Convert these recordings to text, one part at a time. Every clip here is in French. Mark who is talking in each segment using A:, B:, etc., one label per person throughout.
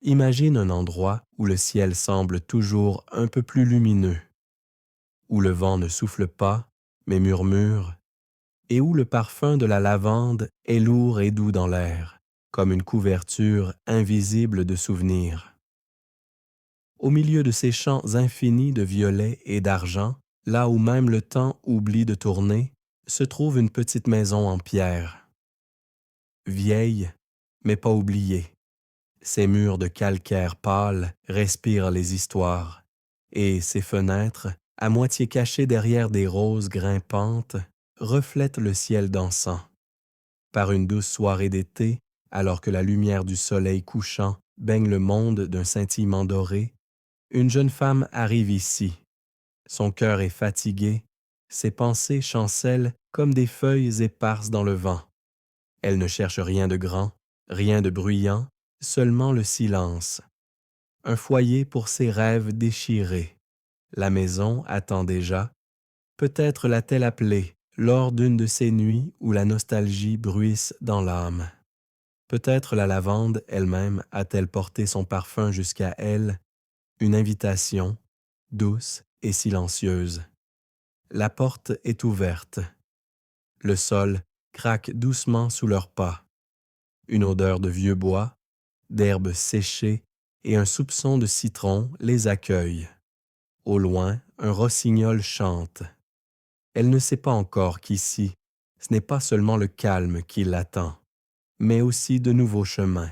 A: Imagine un endroit où le ciel semble toujours un peu plus lumineux, où le vent ne souffle pas, mais murmure, et où le parfum de la lavande est lourd et doux dans l'air, comme une couverture invisible de souvenirs. Au milieu de ces champs infinis de violets et d'argent, là où même le temps oublie de tourner, se trouve une petite maison en pierre. Vieille, mais pas oubliée. Ses murs de calcaire pâle respirent les histoires, et ses fenêtres, à moitié cachées derrière des roses grimpantes, reflètent le ciel dansant. Par une douce soirée d'été, alors que la lumière du soleil couchant baigne le monde d'un scintillement doré, une jeune femme arrive ici. Son cœur est fatigué, ses pensées chancellent comme des feuilles éparses dans le vent. Elle ne cherche rien de grand, rien de bruyant, seulement le silence. Un foyer pour ses rêves déchirés. La maison attend déjà. Peut-être l'a-t-elle appelée lors d'une de ces nuits où la nostalgie bruisse dans l'âme. Peut-être la lavande elle-même a-t-elle porté son parfum jusqu'à elle, une invitation, douce et silencieuse. La porte est ouverte. Le sol craque doucement sous leurs pas. Une odeur de vieux bois, d'herbes séchées et un soupçon de citron les accueillent. Au loin, un rossignol chante. Elle ne sait pas encore qu'ici, ce n'est pas seulement le calme qui l'attend, mais aussi de nouveaux chemins,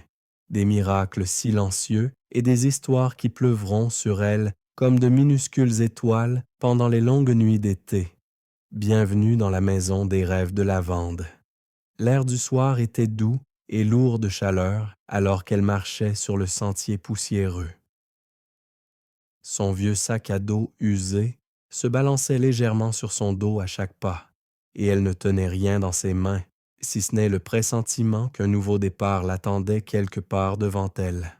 A: des miracles silencieux et des histoires qui pleuvront sur elle comme de minuscules étoiles pendant les longues nuits d'été. Bienvenue dans la maison des rêves de lavande. L'air du soir était doux et lourd de chaleur alors qu'elle marchait sur le sentier poussiéreux. Son vieux sac à dos usé se balançait légèrement sur son dos à chaque pas, et elle ne tenait rien dans ses mains, si ce n'est le pressentiment qu'un nouveau départ l'attendait quelque part devant elle.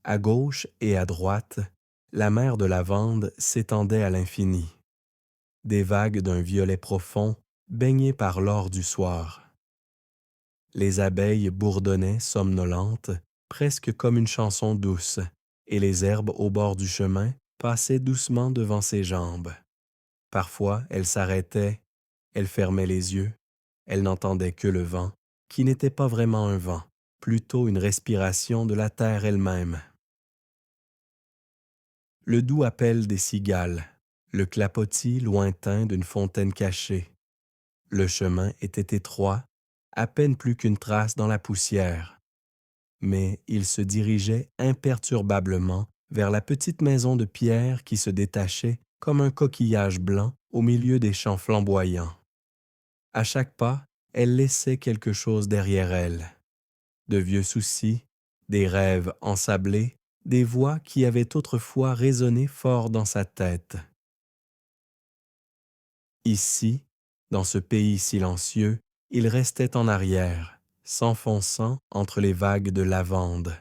A: À gauche et à droite, la mer de lavande s'étendait à l'infini. Des vagues d'un violet profond baignées par l'or du soir. Les abeilles bourdonnaient somnolentes, presque comme une chanson douce, et les herbes au bord du chemin passaient doucement devant ses jambes. Parfois, elle s'arrêtait, elle fermait les yeux, elle n'entendait que le vent, qui n'était pas vraiment un vent, plutôt une respiration de la terre elle-même. Le doux appel des cigales, le clapotis lointain d'une fontaine cachée. Le chemin était étroit, à peine plus qu'une trace dans la poussière. Mais il se dirigeait imperturbablement vers la petite maison de pierre qui se détachait comme un coquillage blanc au milieu des champs flamboyants. À chaque pas, elle laissait quelque chose derrière elle. De vieux soucis, des rêves ensablés, des voix qui avaient autrefois résonné fort dans sa tête. Ici, dans ce pays silencieux, il restait en arrière, s'enfonçant entre les vagues de lavande.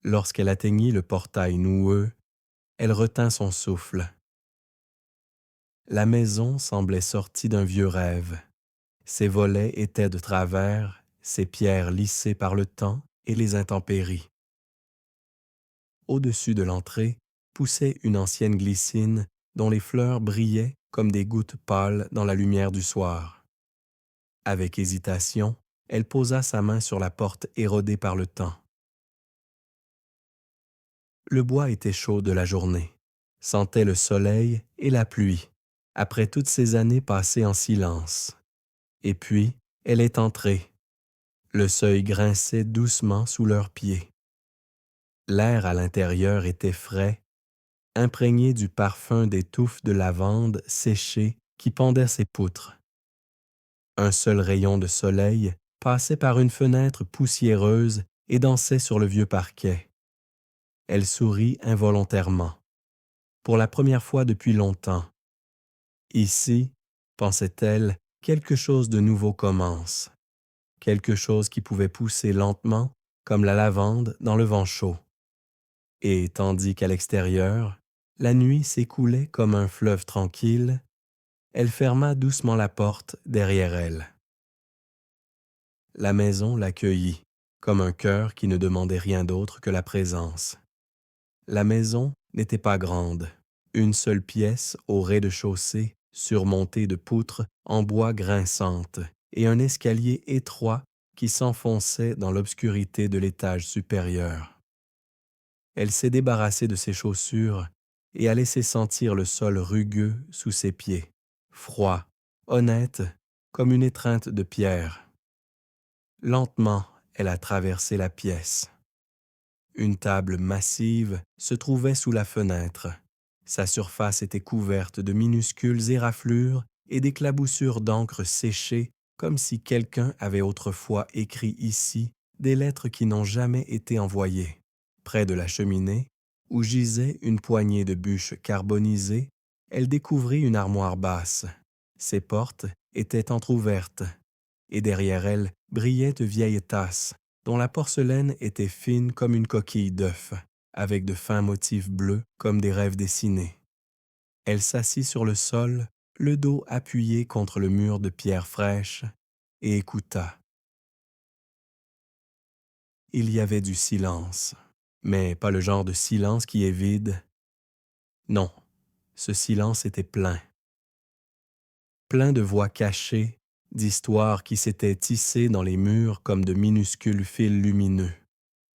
A: Lorsqu'elle atteignit le portail noueux, elle retint son souffle. La maison semblait sortie d'un vieux rêve. Ses volets étaient de travers, ses pierres lissées par le temps et les intempéries. Au-dessus de l'entrée poussait une ancienne glycine dont les fleurs brillaient comme des gouttes pâles dans la lumière du soir. Avec hésitation, elle posa sa main sur la porte érodée par le temps. Le bois était chaud de la journée, sentait le soleil et la pluie, après toutes ces années passées en silence. Et puis, elle est entrée. Le seuil grinçait doucement sous leurs pieds. L'air à l'intérieur était frais, imprégné du parfum des touffes de lavande séchées qui pendaient ses poutres. Un seul rayon de soleil passait par une fenêtre poussiéreuse et dansait sur le vieux parquet. Elle sourit involontairement. Pour la première fois depuis longtemps. Ici, pensait-elle, quelque chose de nouveau commence. Quelque chose qui pouvait pousser lentement, comme la lavande dans le vent chaud. Et tandis qu'à l'extérieur, la nuit s'écoulait comme un fleuve tranquille, elle ferma doucement la porte derrière elle. La maison l'accueillit, comme un cœur qui ne demandait rien d'autre que la présence. La maison n'était pas grande, une seule pièce au rez-de-chaussée, surmontée de poutres en bois grinçantes, et un escalier étroit qui s'enfonçait dans l'obscurité de l'étage supérieur. Elle s'est débarrassée de ses chaussures et a laissé sentir le sol rugueux sous ses pieds, froid, honnête, comme une étreinte de pierre. Lentement, elle a traversé la pièce. Une table massive se trouvait sous la fenêtre. Sa surface était couverte de minuscules éraflures et d'éclaboussures d'encre séchée, comme si quelqu'un avait autrefois écrit ici des lettres qui n'ont jamais été envoyées. Près de la cheminée, où gisait une poignée de bûches carbonisées, elle découvrit une armoire basse. Ses portes étaient entr'ouvertes, et derrière elle brillaient de vieilles tasses, dont la porcelaine était fine comme une coquille d'œuf, avec de fins motifs bleus comme des rêves dessinés. Elle s'assit sur le sol, le dos appuyé contre le mur de pierre fraîche, et écouta. Il y avait du silence, mais pas le genre de silence qui est vide. Non, ce silence était plein. Plein de voix cachées, d'histoires qui s'étaient tissées dans les murs comme de minuscules fils lumineux.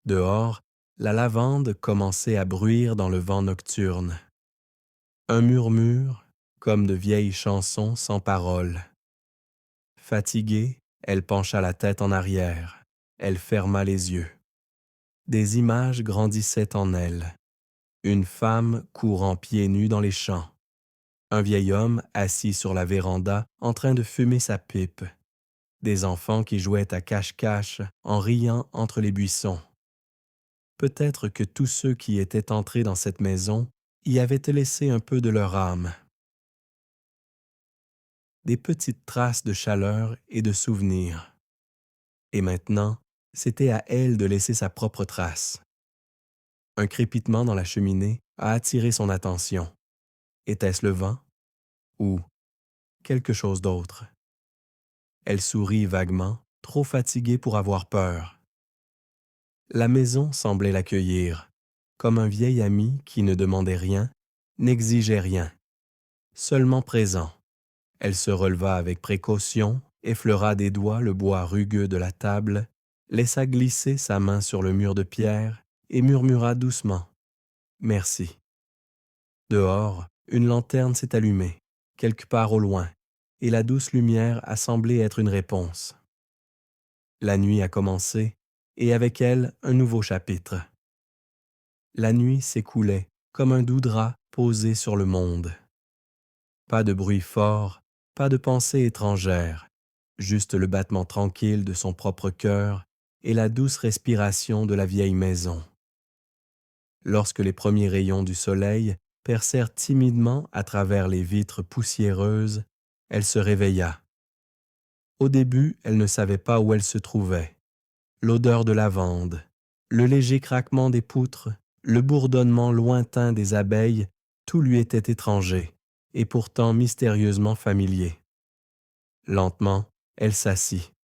A: Dehors, la lavande commençait à bruire dans le vent nocturne. Un murmure, comme de vieilles chansons sans paroles. Fatiguée, elle pencha la tête en arrière. Elle ferma les yeux. Des images grandissaient en elle. Une femme courant pieds nus dans les champs. Un vieil homme assis sur la véranda en train de fumer sa pipe. Des enfants qui jouaient à cache-cache en riant entre les buissons. Peut-être que tous ceux qui étaient entrés dans cette maison y avaient laissé un peu de leur âme. Des petites traces de chaleur et de souvenirs. Et maintenant, c'était à elle de laisser sa propre trace. Un crépitement dans la cheminée a attiré son attention. Était-ce le vent? Ou quelque chose d'autre? Elle sourit vaguement, trop fatiguée pour avoir peur. La maison semblait l'accueillir, comme un vieil ami qui ne demandait rien, n'exigeait rien, seulement présent. Elle se releva avec précaution, effleura des doigts le bois rugueux de la table, laissa glisser sa main sur le mur de pierre et murmura doucement « Merci ». Dehors, une lanterne s'est allumée, quelque part au loin, et la douce lumière a semblé être une réponse. La nuit a commencé, et avec elle un nouveau chapitre. La nuit s'écoulait comme un doux drap posé sur le monde. Pas de bruit fort, pas de pensée étrangère, juste le battement tranquille de son propre cœur et la douce respiration de la vieille maison. Lorsque les premiers rayons du soleil percèrent timidement à travers les vitres poussiéreuses, elle se réveilla. Au début, elle ne savait pas où elle se trouvait. L'odeur de lavande, le léger craquement des poutres, le bourdonnement lointain des abeilles, tout lui était étranger, et pourtant mystérieusement familier. Lentement, elle s'assit.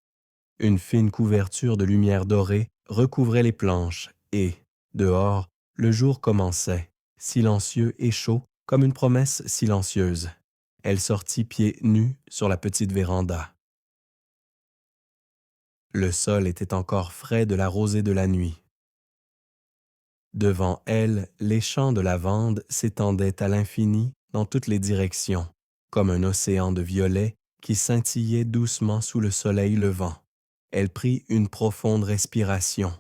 A: Une fine couverture de lumière dorée recouvrait les planches et, dehors, le jour commençait, silencieux et chaud comme une promesse silencieuse. Elle sortit pieds nus sur la petite véranda. Le sol était encore frais de la rosée de la nuit. Devant elle, les champs de lavande s'étendaient à l'infini dans toutes les directions, comme un océan de violet qui scintillait doucement sous le soleil levant. Elle prit une profonde respiration.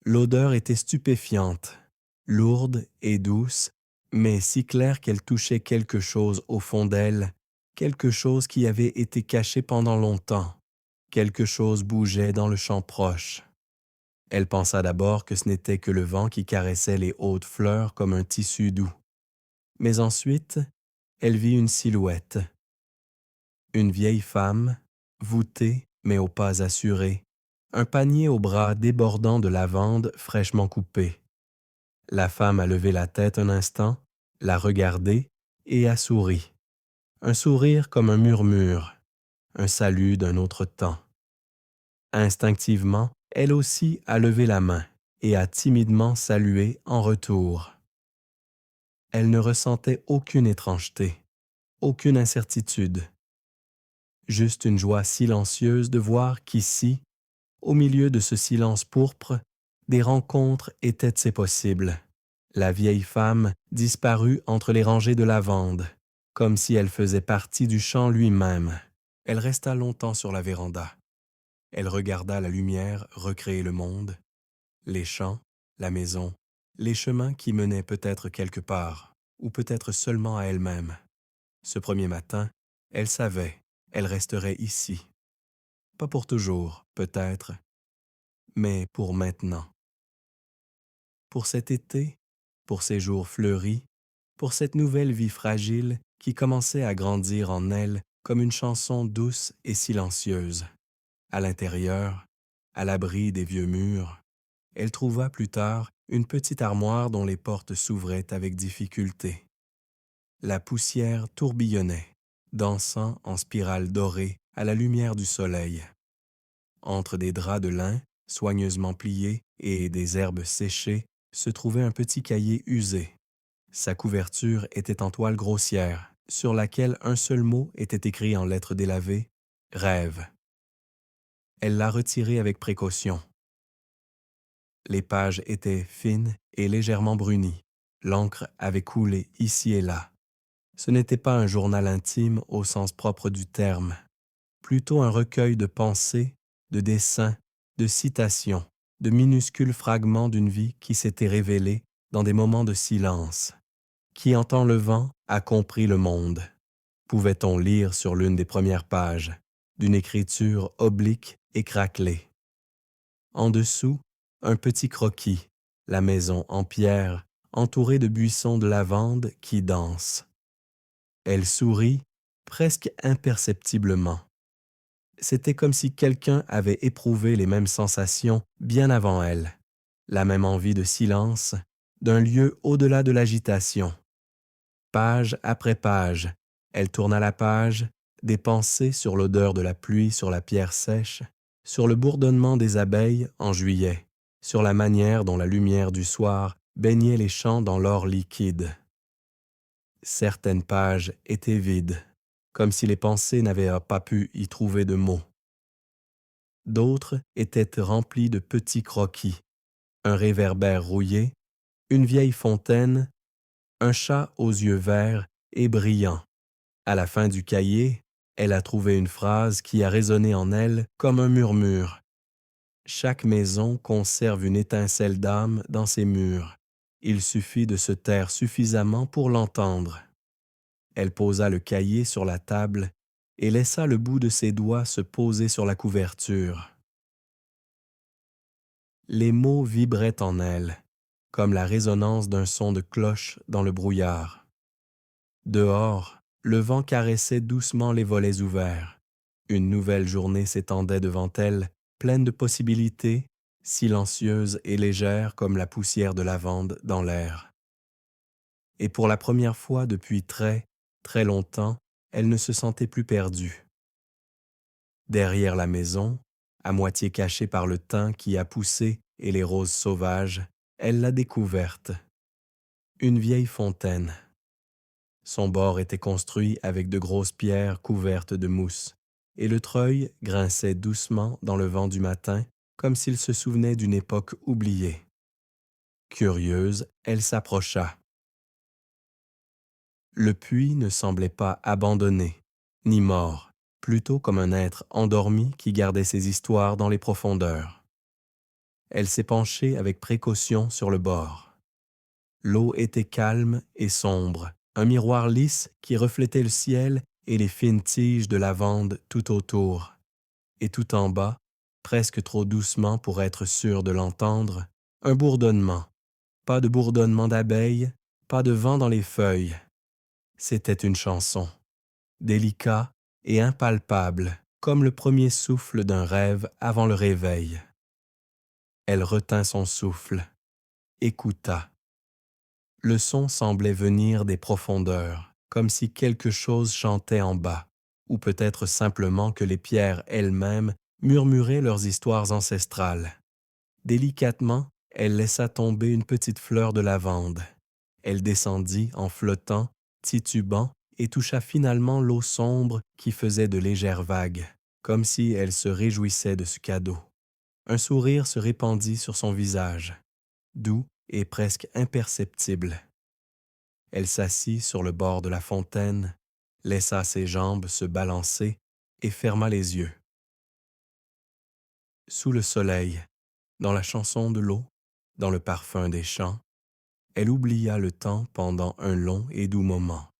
A: L'odeur était stupéfiante, lourde et douce, mais si claire qu'elle touchait quelque chose au fond d'elle, quelque chose qui avait été caché pendant longtemps. Quelque chose bougeait dans le champ proche. Elle pensa d'abord que ce n'était que le vent qui caressait les hautes fleurs comme un tissu doux. Mais ensuite, elle vit une silhouette. Une vieille femme, voûtée mais aux pas assurés, un panier au bras débordant de lavande fraîchement coupée. La femme a levé la tête un instant, l'a regardé et a souri. Un sourire comme un murmure, un salut d'un autre temps. Instinctivement, elle aussi a levé la main et a timidement salué en retour. Elle ne ressentait aucune étrangeté, aucune incertitude, juste une joie silencieuse de voir qu'ici, au milieu de ce silence pourpre, des rencontres étaient de ses possibles. La vieille femme disparut entre les rangées de lavandes, comme si elle faisait partie du champ lui-même. Elle resta longtemps sur la véranda. Elle regarda la lumière recréer le monde, les champs, la maison, les chemins qui menaient peut-être quelque part, ou peut-être seulement à elle-même. Ce premier matin, elle savait, elle resterait ici. Pas pour toujours, peut-être, mais pour maintenant. Pour cet été, pour ces jours fleuris, pour cette nouvelle vie fragile qui commençait à grandir en elle comme une chanson douce et silencieuse. À l'intérieur, à l'abri des vieux murs, elle trouva plus tard une petite armoire dont les portes s'ouvraient avec difficulté. La poussière tourbillonnait, dansant en spirale dorée à la lumière du soleil. Entre des draps de lin, soigneusement pliés, et des herbes séchées, se trouvait un petit cahier usé. Sa couverture était en toile grossière, sur laquelle un seul mot était écrit en lettres délavées, « Rêve ». Elle l'a retiré avec précaution. Les pages étaient fines et légèrement brunies. L'encre avait coulé ici et là. Ce n'était pas un journal intime au sens propre du terme, plutôt un recueil de pensées, de dessins, de citations, de minuscules fragments d'une vie qui s'était révélée dans des moments de silence. Qui, en temps levant, a compris le monde? Pouvait-on lire sur l'une des premières pages, d'une écriture oblique et craquelée. En dessous, un petit croquis, la maison en pierre, entourée de buissons de lavande qui dansent. Elle sourit, presque imperceptiblement. C'était comme si quelqu'un avait éprouvé les mêmes sensations bien avant elle, la même envie de silence, d'un lieu au-delà de l'agitation. Page après page, elle tourna la page, des pensées sur l'odeur de la pluie sur la pierre sèche, sur le bourdonnement des abeilles en juillet, sur la manière dont la lumière du soir baignait les champs dans l'or liquide. Certaines pages étaient vides, comme si les pensées n'avaient pas pu y trouver de mots. D'autres étaient remplies de petits croquis, un réverbère rouillé, une vieille fontaine, un chat aux yeux verts et brillants. À la fin du cahier, elle a trouvé une phrase qui a résonné en elle comme un murmure. Chaque maison conserve une étincelle d'âme dans ses murs. Il suffit de se taire suffisamment pour l'entendre. Elle posa le cahier sur la table et laissa le bout de ses doigts se poser sur la couverture. Les mots vibraient en elle, comme la résonance d'un son de cloche dans le brouillard. Dehors, le vent caressait doucement les volets ouverts. Une nouvelle journée s'étendait devant elle, pleine de possibilités, silencieuse et légère comme la poussière de lavande dans l'air. Et pour la première fois depuis très, très longtemps, elle ne se sentait plus perdue. Derrière la maison, à moitié cachée par le thym qui a poussé et les roses sauvages, elle l'a découverte. Une vieille fontaine. Son bord était construit avec de grosses pierres couvertes de mousse, et le treuil grinçait doucement dans le vent du matin, comme s'il se souvenait d'une époque oubliée. Curieuse, elle s'approcha. Le puits ne semblait pas abandonné, ni mort, plutôt comme un être endormi qui gardait ses histoires dans les profondeurs. Elle s'est penchée avec précaution sur le bord. L'eau était calme et sombre, un miroir lisse qui reflétait le ciel et les fines tiges de lavande tout autour. Et tout en bas, presque trop doucement pour être sûr de l'entendre, un bourdonnement. Pas de bourdonnement d'abeilles, pas de vent dans les feuilles. C'était une chanson, délicat et impalpable, comme le premier souffle d'un rêve avant le réveil. Elle retint son souffle, écouta. Le son semblait venir des profondeurs, comme si quelque chose chantait en bas, ou peut-être simplement que les pierres elles-mêmes murmuraient leurs histoires ancestrales. Délicatement, elle laissa tomber une petite fleur de lavande. Elle descendit en flottant, titubant, et toucha finalement l'eau sombre qui faisait de légères vagues, comme si elle se réjouissait de ce cadeau. Un sourire se répandit sur son visage, doux et presque imperceptible. Elle s'assit sur le bord de la fontaine, laissa ses jambes se balancer et ferma les yeux. Sous le soleil, dans la chanson de l'eau, dans le parfum des champs, elle oublia le temps pendant un long et doux moment.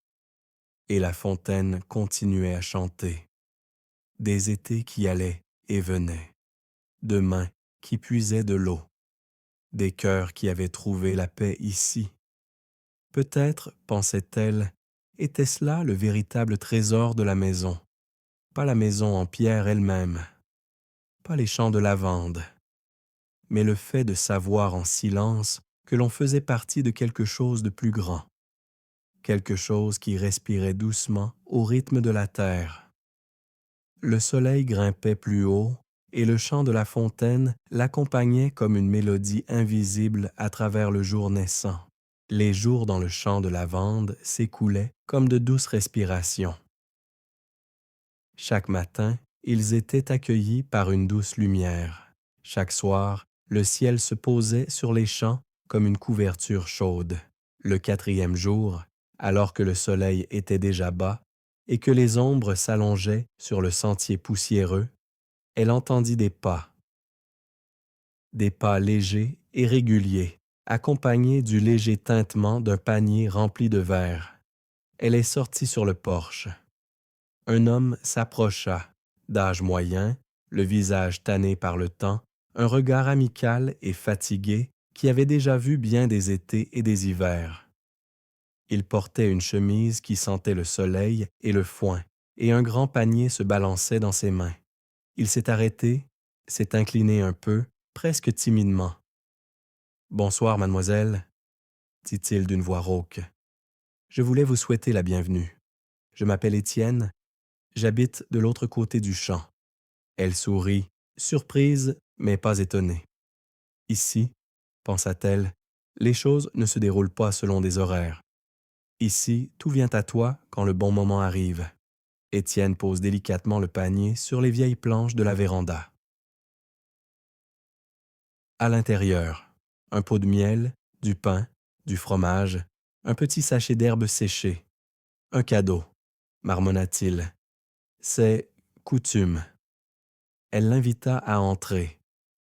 A: Et la fontaine continuait à chanter. Des étés qui allaient et venaient, de mains qui puisaient de l'eau, des cœurs qui avaient trouvé la paix ici. Peut-être, pensait-elle, était-ce là le véritable trésor de la maison, pas la maison en pierre elle-même, pas les champs de lavande, mais le fait de savoir en silence que l'on faisait partie de quelque chose de plus grand, quelque chose qui respirait doucement au rythme de la terre. Le soleil grimpait plus haut et le chant de la fontaine l'accompagnait comme une mélodie invisible à travers le jour naissant. Les jours dans le champ de lavande s'écoulaient comme de douces respirations. Chaque matin, ils étaient accueillis par une douce lumière. Chaque soir, le ciel se posait sur les champs comme une couverture chaude. Le quatrième jour, alors que le soleil était déjà bas et que les ombres s'allongeaient sur le sentier poussiéreux, elle entendit des pas légers et réguliers, accompagnés du léger tintement d'un panier rempli de verre. Elle est sortie sur le porche. Un homme s'approcha, d'âge moyen, le visage tanné par le temps, un regard amical et fatigué qui avait déjà vu bien des étés et des hivers. Il portait une chemise qui sentait le soleil et le foin, et un grand panier se balançait dans ses mains. Il s'est arrêté, s'est incliné un peu, presque timidement. « Bonsoir, mademoiselle, » dit-il d'une voix rauque. « Je voulais vous souhaiter la bienvenue. Je m'appelle Étienne, j'habite de l'autre côté du champ. » Elle sourit, surprise mais pas étonnée. « Ici, » pensa-t-elle, « les choses ne se déroulent pas selon des horaires. Ici, tout vient à toi quand le bon moment arrive. » Étienne pose délicatement le panier sur les vieilles planches de la véranda. À l'intérieur, un pot de miel, du pain, du fromage, un petit sachet d'herbes séchées. Un cadeau, marmonna-t-il. C'est coutume. Elle l'invita à entrer,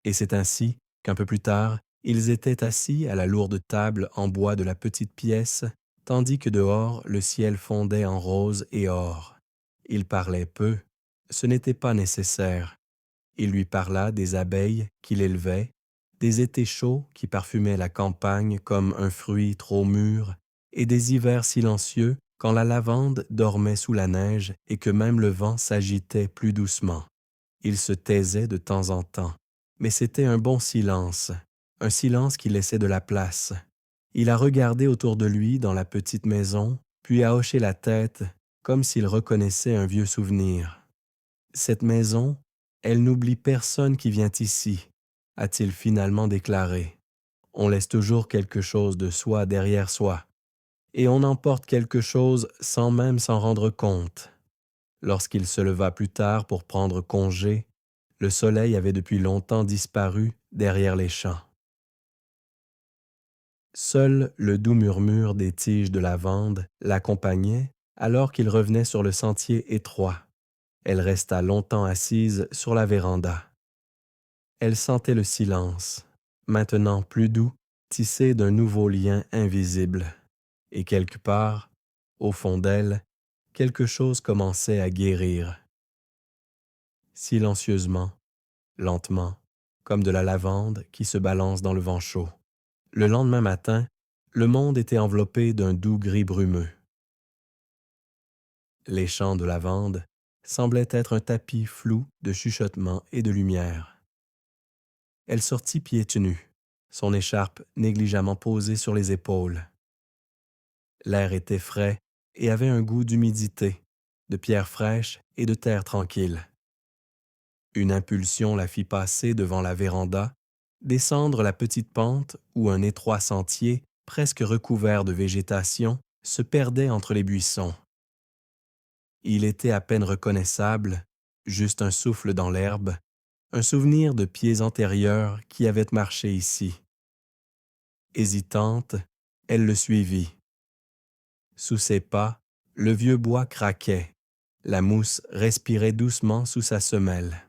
A: et c'est ainsi qu'un peu plus tard, ils étaient assis à la lourde table en bois de la petite pièce, tandis que dehors le ciel fondait en rose et or. Il parlait peu, ce n'était pas nécessaire. Il lui parla des abeilles qu'il élevait, des étés chauds qui parfumaient la campagne comme un fruit trop mûr, et des hivers silencieux quand la lavande dormait sous la neige et que même le vent s'agitait plus doucement. Il se taisait de temps en temps, mais c'était un bon silence, un silence qui laissait de la place. Il a regardé autour de lui dans la petite maison, puis a hoché la tête, comme s'il reconnaissait un vieux souvenir. Cette maison, elle n'oublie personne qui vient ici, a-t-il finalement déclaré. On laisse toujours quelque chose de soi derrière soi, et on emporte quelque chose sans même s'en rendre compte. Lorsqu'il se leva plus tard pour prendre congé, le soleil avait depuis longtemps disparu derrière les champs. Seul le doux murmure des tiges de lavande l'accompagnait alors qu'il revenait sur le sentier étroit. Elle resta longtemps assise sur la véranda. Elle sentait le silence, maintenant plus doux, tissé d'un nouveau lien invisible. Et quelque part, au fond d'elle, quelque chose commençait à guérir. Silencieusement, lentement, comme de la lavande qui se balance dans le vent chaud. Le lendemain matin, le monde était enveloppé d'un doux gris brumeux. Les champs de lavande semblaient être un tapis flou de chuchotements et de lumière. Elle sortit pieds nus, son écharpe négligemment posée sur les épaules. L'air était frais et avait un goût d'humidité, de pierres fraîches et de terre tranquille. Une impulsion la fit passer devant la véranda, descendre la petite pente où un étroit sentier, presque recouvert de végétation, se perdait entre les buissons. Il était à peine reconnaissable, juste un souffle dans l'herbe, un souvenir de pieds antérieurs qui avaient marché ici. Hésitante, elle le suivit. Sous ses pas, le vieux bois craquait, la mousse respirait doucement sous sa semelle.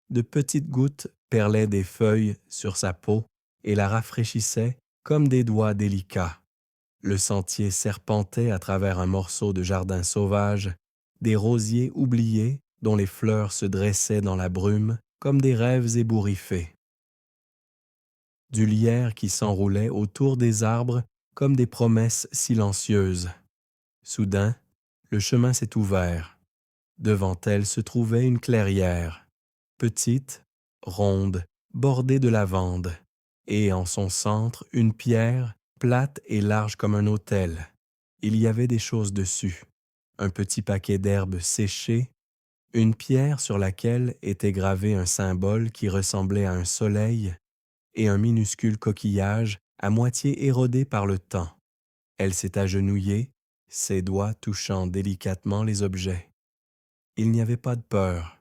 A: De petites gouttes perlaient des feuilles sur sa peau et la rafraîchissaient comme des doigts délicats. Le sentier serpentait à travers un morceau de jardin sauvage, des rosiers oubliés dont les fleurs se dressaient dans la brume comme des rêves ébouriffés. Du lierre qui s'enroulait autour des arbres comme des promesses silencieuses. Soudain, le chemin s'est ouvert. Devant elle se trouvait une clairière, petite, ronde, bordée de lavande, et en son centre une pierre, plate et large comme un autel. Il y avait des choses dessus, un petit paquet d'herbes séchées, une pierre sur laquelle était gravé un symbole qui ressemblait à un soleil, et un minuscule coquillage à moitié érodé par le temps. Elle s'est agenouillée, ses doigts touchant délicatement les objets. Il n'y avait pas de peur,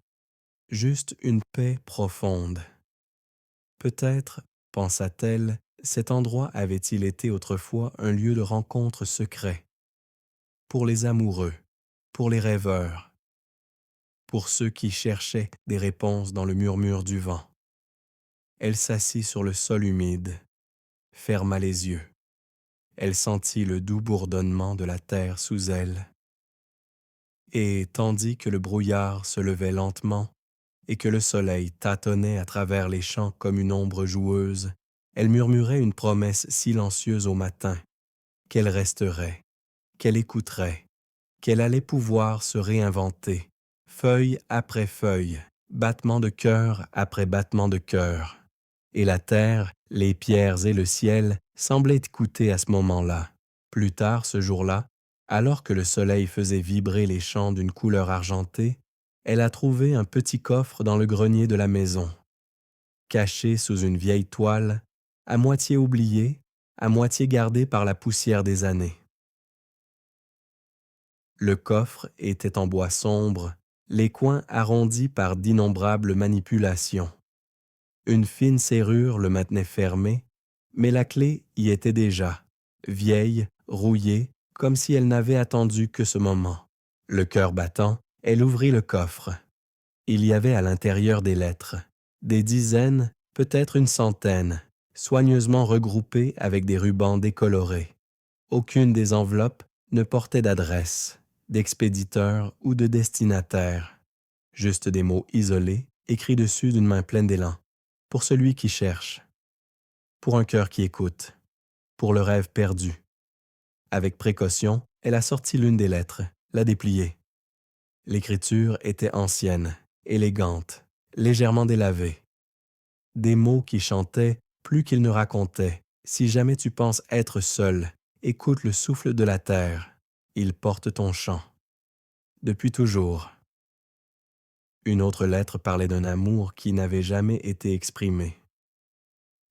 A: juste une paix profonde. Peut-être, pensa-t-elle, cet endroit avait-il été autrefois un lieu de rencontre secret, pour les amoureux, pour les rêveurs, pour ceux qui cherchaient des réponses dans le murmure du vent. Elle s'assit sur le sol humide, ferma les yeux. Elle sentit le doux bourdonnement de la terre sous elle. Et tandis que le brouillard se levait lentement et que le soleil tâtonnait à travers les champs comme une ombre joueuse, elle murmurait une promesse silencieuse au matin, qu'elle resterait, qu'elle écouterait, qu'elle allait pouvoir se réinventer, feuille après feuille, battement de cœur après battement de cœur. Et la terre, les pierres et le ciel semblaient écouter à ce moment-là. Plus tard, ce jour-là, alors que le soleil faisait vibrer les champs d'une couleur argentée, elle a trouvé un petit coffre dans le grenier de la maison. Caché sous une vieille toile, à moitié oublié, à moitié gardé par la poussière des années. Le coffre était en bois sombre, les coins arrondis par d'innombrables manipulations. Une fine serrure le maintenait fermé, mais la clé y était déjà, vieille, rouillée, comme si elle n'avait attendu que ce moment. Le cœur battant, elle ouvrit le coffre. Il y avait à l'intérieur des lettres, des dizaines, peut-être une centaine, soigneusement regroupées avec des rubans décolorés. Aucune des enveloppes ne portait d'adresse, d'expéditeur ou de destinataire. Juste des mots isolés, écrits dessus d'une main pleine d'élan. Pour celui qui cherche, pour un cœur qui écoute, pour le rêve perdu. Avec précaution, elle a sorti l'une des lettres, l'a dépliée. L'écriture était ancienne, élégante, légèrement délavée. Des mots qui chantaient plus qu'ils ne racontaient. Si jamais tu penses être seul, écoute le souffle de la terre. Il porte ton chant. Depuis toujours. Une autre lettre parlait d'un amour qui n'avait jamais été exprimé.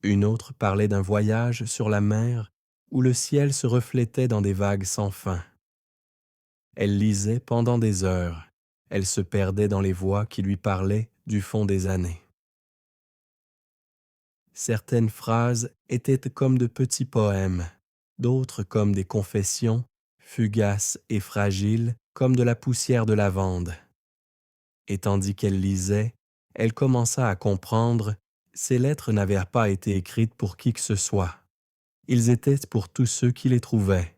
A: Une autre parlait d'un voyage sur la mer où le ciel se reflétait dans des vagues sans fin. Elle lisait pendant des heures. Elle se perdait dans les voix qui lui parlaient du fond des années. Certaines phrases étaient comme de petits poèmes, d'autres comme des confessions, fugaces et fragiles comme de la poussière de lavande. Et tandis qu'elle lisait, elle commença à comprendre, ces lettres n'avaient pas été écrites pour qui que ce soit. Ils étaient pour tous ceux qui les trouvaient,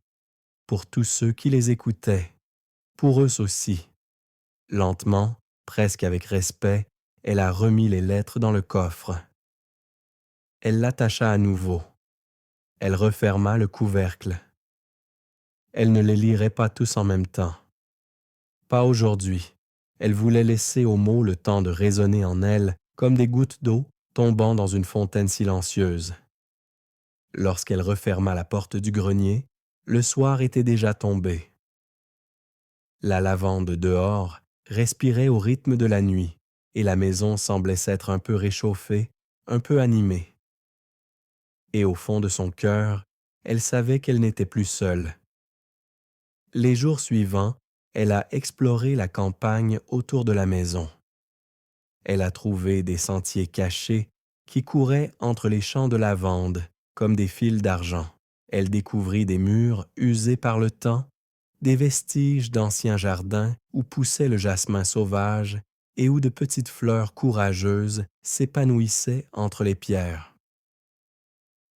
A: pour tous ceux qui les écoutaient, pour eux aussi. Lentement, presque avec respect, elle a remis les lettres dans le coffre. Elle l'attacha à nouveau. Elle referma le couvercle. Elle ne les lirait pas tous en même temps. Pas aujourd'hui. Elle voulait laisser aux mots le temps de résonner en elle comme des gouttes d'eau tombant dans une fontaine silencieuse. Lorsqu'elle referma la porte du grenier, le soir était déjà tombé. La lavande dehors respirait au rythme de la nuit, et la maison semblait s'être un peu réchauffée, un peu animée. Et au fond de son cœur, elle savait qu'elle n'était plus seule. Les jours suivants, elle a exploré la campagne autour de la maison. Elle a trouvé des sentiers cachés qui couraient entre les champs de lavande comme des fils d'argent. Elle découvrit des murs usés par le temps, des vestiges d'anciens jardins où poussait le jasmin sauvage et où de petites fleurs courageuses s'épanouissaient entre les pierres.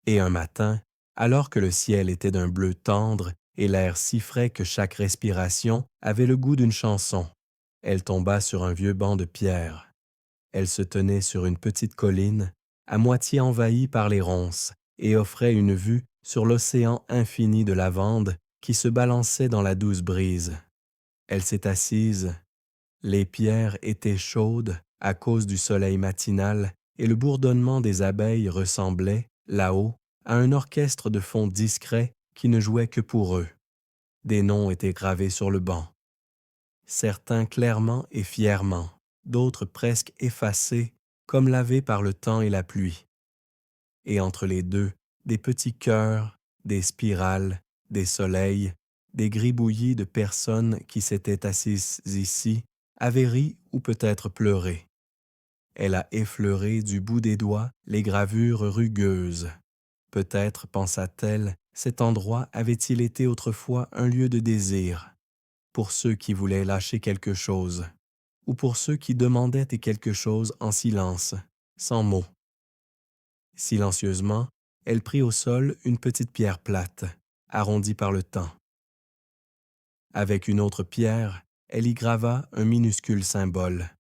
A: Et un matin, alors que le ciel était d'un bleu tendre et l'air si frais que chaque respiration avait le goût d'une chanson, elle tomba sur un vieux banc de pierre. Elle se tenait sur une petite colline, à moitié envahie par les ronces, et offrait une vue sur l'océan infini de lavande qui se balançait dans la douce brise. Elle s'est assise. Les pierres étaient chaudes à cause du soleil matinal et le bourdonnement des abeilles ressemblait, là-haut, à un orchestre de fond discret qui ne jouait que pour eux. Des noms étaient gravés sur le banc. Certains clairement et fièrement, d'autres presque effacés, comme lavés par le temps et la pluie. Et entre les deux, des petits cœurs, des spirales, des soleils, des gribouillis de personnes qui s'étaient assises ici, avaient ri ou peut-être pleuré. Elle a effleuré du bout des doigts les gravures rugueuses. Peut-être, pensa-t-elle, cet endroit avait-il été autrefois un lieu de désir, pour ceux qui voulaient lâcher quelque chose, ou pour ceux qui demandaient quelque chose en silence, sans mots. Silencieusement, elle prit au sol une petite pierre plate, arrondie par le temps. Avec une autre pierre, elle y grava un minuscule symbole,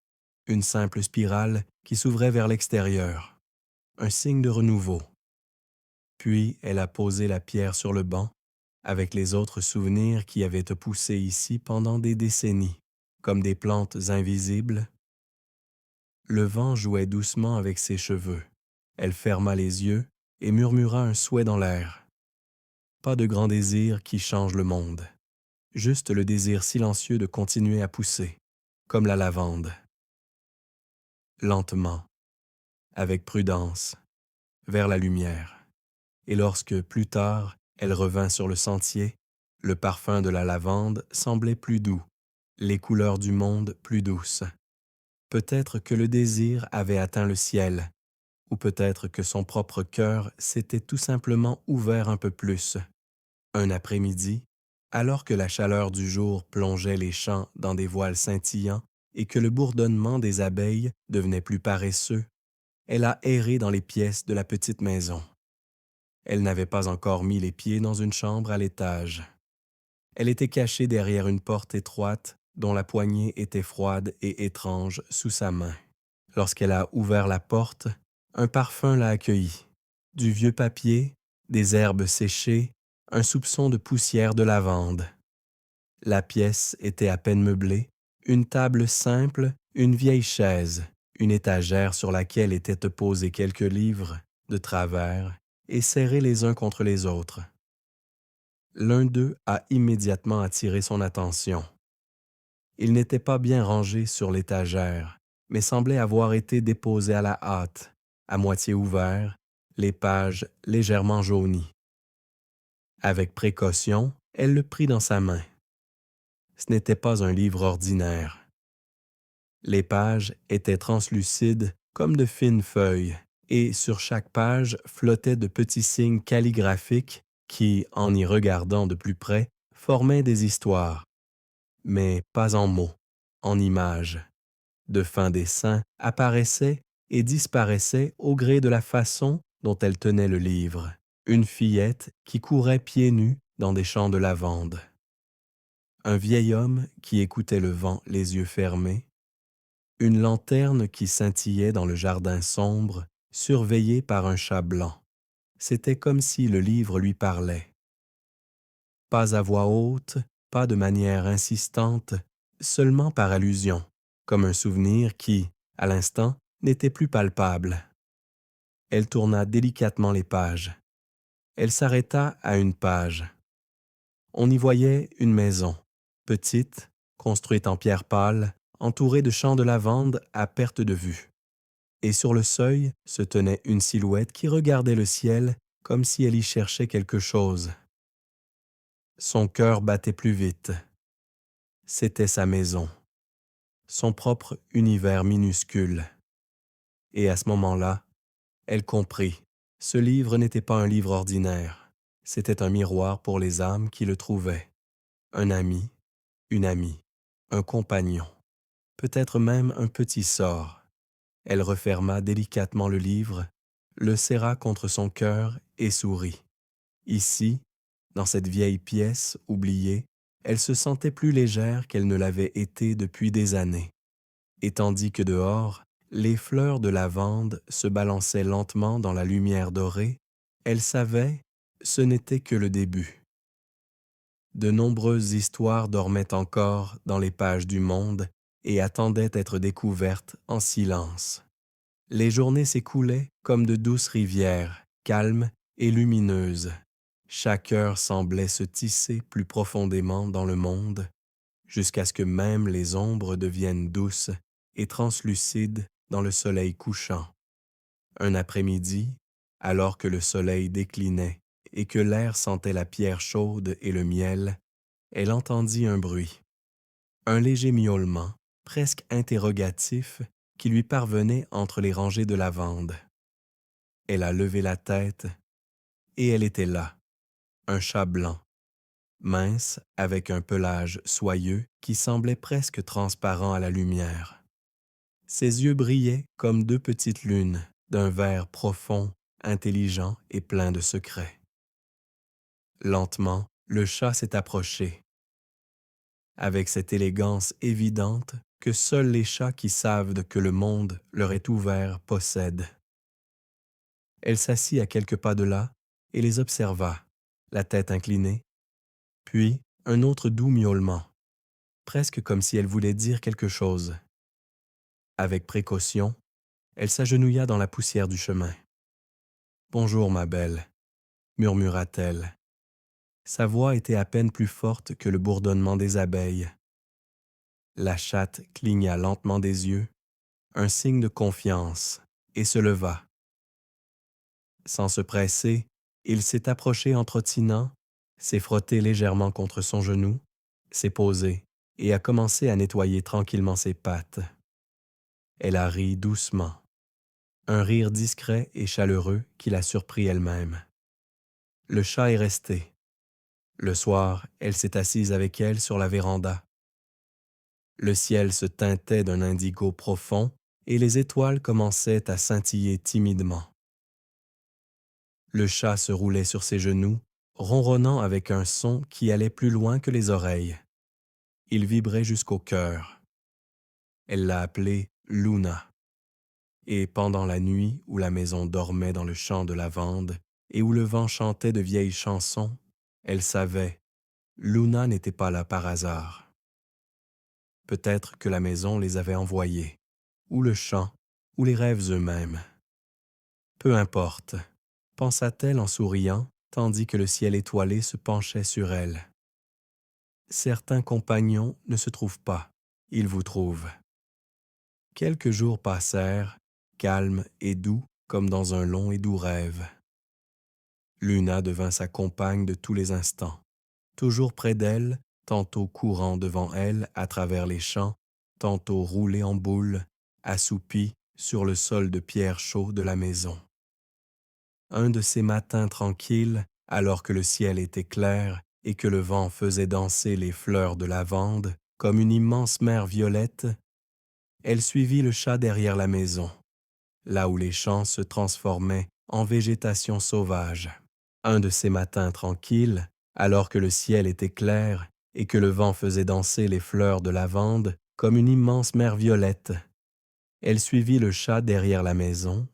A: une simple spirale qui s'ouvrait vers l'extérieur, un signe de renouveau. Puis elle a posé la pierre sur le banc, avec les autres souvenirs qui avaient poussé ici pendant des décennies, comme des plantes invisibles. Le vent jouait doucement avec ses cheveux. Elle ferma les yeux et murmura un souhait dans l'air. Pas de grand désir qui change le monde, juste le désir silencieux de continuer à pousser, comme la lavande. Lentement, avec prudence, vers la lumière. Et lorsque, plus tard, elle revint sur le sentier, le parfum de la lavande semblait plus doux, les couleurs du monde plus douces. Peut-être que le désir avait atteint le ciel, ou peut-être que son propre cœur s'était tout simplement ouvert un peu plus. Un après-midi, alors que la chaleur du jour plongeait les champs dans des voiles scintillants et que le bourdonnement des abeilles devenait plus paresseux, elle a erré dans les pièces de la petite maison. Elle n'avait pas encore mis les pieds dans une chambre à l'étage. Elle était cachée derrière une porte étroite dont la poignée était froide et étrange sous sa main. Lorsqu'elle a ouvert la porte, un parfum l'a accueillie. Du vieux papier, des herbes séchées, un soupçon de poussière de lavande. La pièce était à peine meublée, une table simple, une vieille chaise, une étagère sur laquelle étaient posés quelques livres, de travers, et serrés les uns contre les autres. L'un d'eux a immédiatement attiré son attention. Il n'était pas bien rangé sur l'étagère, mais semblait avoir été déposé à la hâte, à moitié ouvert, les pages légèrement jaunies. Avec précaution, elle le prit dans sa main. Ce n'était pas un livre ordinaire. Les pages étaient translucides comme de fines feuilles, et sur chaque page flottaient de petits signes calligraphiques qui, en y regardant de plus près, formaient des histoires. Mais pas en mots, en images. De fins dessins apparaissaient et disparaissaient au gré de la façon dont elle tenait le livre. Une fillette qui courait pieds nus dans des champs de lavande. Un vieil homme qui écoutait le vent les yeux fermés. Une lanterne qui scintillait dans le jardin sombre, surveillée par un chat blanc. C'était comme si le livre lui parlait. Pas à voix haute, pas de manière insistante, seulement par allusion, comme un souvenir qui, à l'instant, n'était plus palpable. Elle tourna délicatement les pages. Elle s'arrêta à une page. On y voyait une maison, petite, construite en pierre pâle, entouré de champs de lavande à perte de vue. Et sur le seuil se tenait une silhouette qui regardait le ciel comme si elle y cherchait quelque chose. Son cœur battait plus vite. C'était sa maison, son propre univers minuscule. Et à ce moment-là, elle comprit. Ce livre n'était pas un livre ordinaire. C'était un miroir pour les âmes qui le trouvaient. Un ami, une amie, un compagnon, peut-être même un petit sort. Elle referma délicatement le livre, le serra contre son cœur et sourit. Ici, dans cette vieille pièce oubliée, elle se sentait plus légère qu'elle ne l'avait été depuis des années. Et tandis que dehors, les fleurs de lavande se balançaient lentement dans la lumière dorée, elle savait, ce n'était que le début. De nombreuses histoires dormaient encore dans les pages du monde et attendaient d'être découvertes en silence. Les journées s'écoulaient comme de douces rivières, calmes et lumineuses. Chaque heure semblait se tisser plus profondément dans le monde, jusqu'à ce que même les ombres deviennent douces et translucides dans le soleil couchant. Un après-midi, alors que le soleil déclinait et que l'air sentait la pierre chaude et le miel, elle entendit un bruit, un léger miaulement, presque interrogatif, qui lui parvenait entre les rangées de lavande. Elle a levé la tête, et elle était là, un chat blanc, mince, avec un pelage soyeux qui semblait presque transparent à la lumière. Ses yeux brillaient comme deux petites lunes, d'un vert profond, intelligent et plein de secrets. Lentement, le chat s'est approché, avec cette élégance évidente que seuls les chats qui savent que le monde leur est ouvert possèdent. Elle s'assit à quelques pas de là et les observa, la tête inclinée, puis un autre doux miaulement, presque comme si elle voulait dire quelque chose. Avec précaution, elle s'agenouilla dans la poussière du chemin. « Bonjour, ma belle », murmura-t-elle. Sa voix était à peine plus forte que le bourdonnement des abeilles. La chatte cligna lentement des yeux, un signe de confiance, et se leva. Sans se presser, il s'est approché en trottinant, s'est frotté légèrement contre son genou, s'est posé et a commencé à nettoyer tranquillement ses pattes. Elle a ri doucement, un rire discret et chaleureux qui l'a surpris elle-même. Le chat est resté. Le soir, elle s'est assise avec elle sur la véranda. Le ciel se teintait d'un indigo profond et les étoiles commençaient à scintiller timidement. Le chat se roulait sur ses genoux, ronronnant avec un son qui allait plus loin que les oreilles. Il vibrait jusqu'au cœur. Elle l'a appelé Luna. Et pendant la nuit où la maison dormait dans le champ de lavande et où le vent chantait de vieilles chansons, elle savait, Luna n'était pas là par hasard. Peut-être que la maison les avait envoyés, ou le chant, ou les rêves eux-mêmes. Peu importe, pensa-t-elle en souriant, tandis que le ciel étoilé se penchait sur elle. Certains compagnons ne se trouvent pas, ils vous trouvent. Quelques jours passèrent, calmes et doux comme dans un long et doux rêve. Luna devint sa compagne de tous les instants, toujours près d'elle, tantôt courant devant elle à travers les champs, tantôt roulé en boule, assoupi sur le sol de pierre chaud de la maison. Un de ces matins tranquilles, alors que le ciel était clair et que le vent faisait danser les fleurs de lavande comme une immense mer violette, elle suivit le chat derrière la maison, là où les champs se transformaient en végétation sauvage. Un de ces matins tranquilles, alors que le ciel était clair et que le vent faisait danser les fleurs de lavande comme une immense mer violette, elle suivit le chat derrière la maison,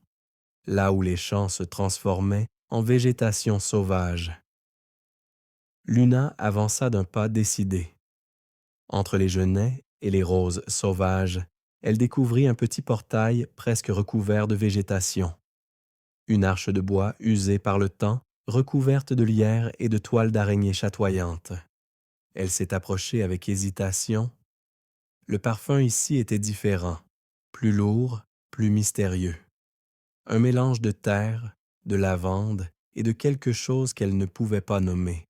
A: là où les champs se transformaient en végétation sauvage. Luna avança d'un pas décidé. Entre les genêts et les roses sauvages, elle découvrit un petit portail presque recouvert de végétation. Une arche de bois usée par le temps, recouverte de lierre et de toiles d'araignée chatoyantes. Elle s'est approchée avec hésitation. Le parfum ici était différent, plus lourd, plus mystérieux. Un mélange de terre, de lavande et de quelque chose qu'elle ne pouvait pas nommer.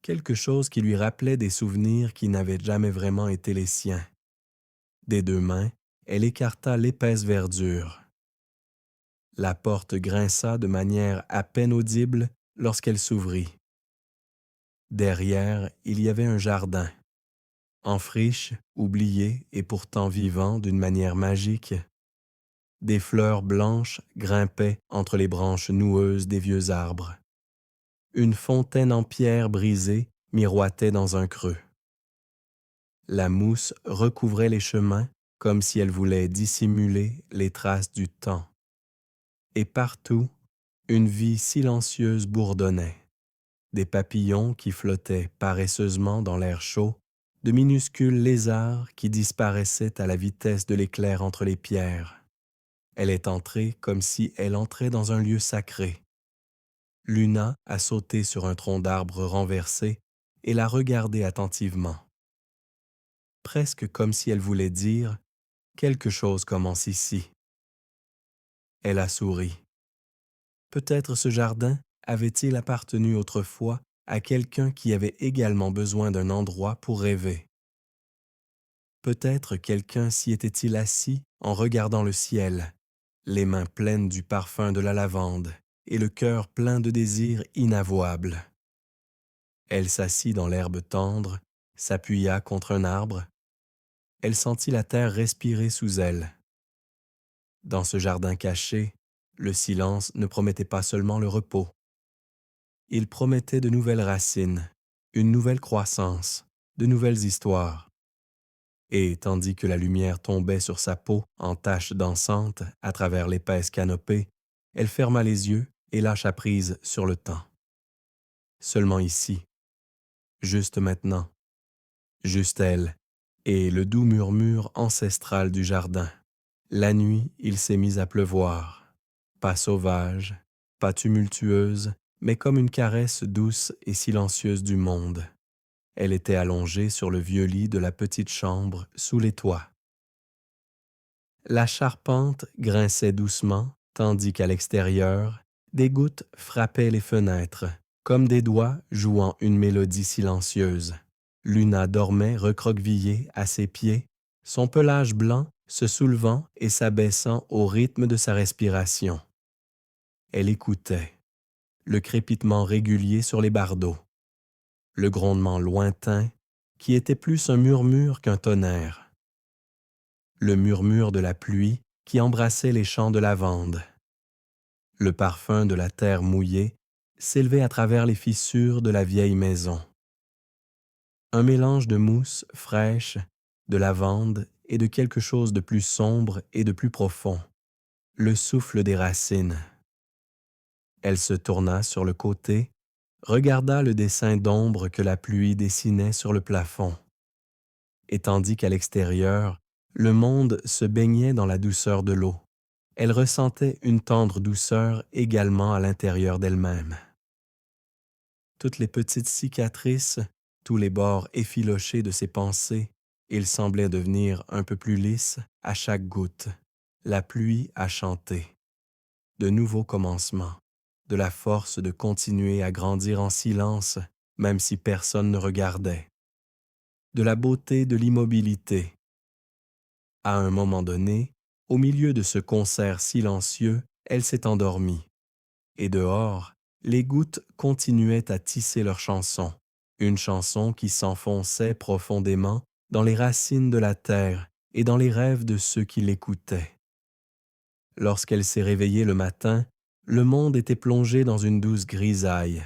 A: Quelque chose qui lui rappelait des souvenirs qui n'avaient jamais vraiment été les siens. Des deux mains, elle écarta l'épaisse verdure. La porte grinça de manière à peine audible lorsqu'elle s'ouvrit. Derrière, il y avait un jardin. En friche, oublié et pourtant vivant d'une manière magique, des fleurs blanches grimpaient entre les branches noueuses des vieux arbres. Une fontaine en pierre brisée miroitait dans un creux. La mousse recouvrait les chemins comme si elle voulait dissimuler les traces du temps. Et partout, une vie silencieuse bourdonnait. Des papillons qui flottaient paresseusement dans l'air chaud, de minuscules lézards qui disparaissaient à la vitesse de l'éclair entre les pierres. Elle est entrée comme si elle entrait dans un lieu sacré. Luna a sauté sur un tronc d'arbre renversé et l'a regardé attentivement. Presque comme si elle voulait dire « Quelque chose commence ici ». Elle a souri. Peut-être ce jardin avait-il appartenu autrefois à quelqu'un qui avait également besoin d'un endroit pour rêver. Peut-être quelqu'un s'y était-il assis en regardant le ciel, les mains pleines du parfum de la lavande et le cœur plein de désirs inavouables. Elle s'assit dans l'herbe tendre, s'appuya contre un arbre. Elle sentit la terre respirer sous elle. Dans ce jardin caché, le silence ne promettait pas seulement le repos. Il promettait de nouvelles racines, une nouvelle croissance, de nouvelles histoires. Et tandis que la lumière tombait sur sa peau en taches dansantes à travers l'épaisse canopée, elle ferma les yeux et lâcha prise sur le temps. Seulement ici, juste maintenant, juste elle, et le doux murmure ancestral du jardin. La nuit, il s'est mis à pleuvoir, pas sauvage, pas tumultueuse, mais comme une caresse douce et silencieuse du monde. Elle était allongée sur le vieux lit de la petite chambre sous les toits. La charpente grinçait doucement, tandis qu'à l'extérieur, des gouttes frappaient les fenêtres, comme des doigts jouant une mélodie silencieuse. Luna dormait recroquevillée à ses pieds, son pelage blanc se soulevant et s'abaissant au rythme de sa respiration. Elle écoutait, le crépitement régulier sur les bardeaux, le grondement lointain qui était plus un murmure qu'un tonnerre, le murmure de la pluie qui embrassait les champs de lavande. Le parfum de la terre mouillée s'élevait à travers les fissures de la vieille maison. Un mélange de mousse fraîche, de lavande et de quelque chose de plus sombre et de plus profond, le souffle des racines. Elle se tourna sur le côté, regarda le dessin d'ombre que la pluie dessinait sur le plafond. Et tandis qu'à l'extérieur, le monde se baignait dans la douceur de l'eau, elle ressentait une tendre douceur également à l'intérieur d'elle-même. Toutes les petites cicatrices, tous les bords effilochés de ses pensées, il semblait devenir un peu plus lisse à chaque goutte. La pluie a chanté. De nouveaux commencements, de la force de continuer à grandir en silence, même si personne ne regardait. De la beauté de l'immobilité. À un moment donné, au milieu de ce concert silencieux, elle s'est endormie. Et dehors, les gouttes continuaient à tisser leur chanson, une chanson qui s'enfonçait profondément dans les racines de la terre et dans les rêves de ceux qui l'écoutaient. Lorsqu'elle s'est réveillée le matin, le monde était plongé dans une douce grisaille.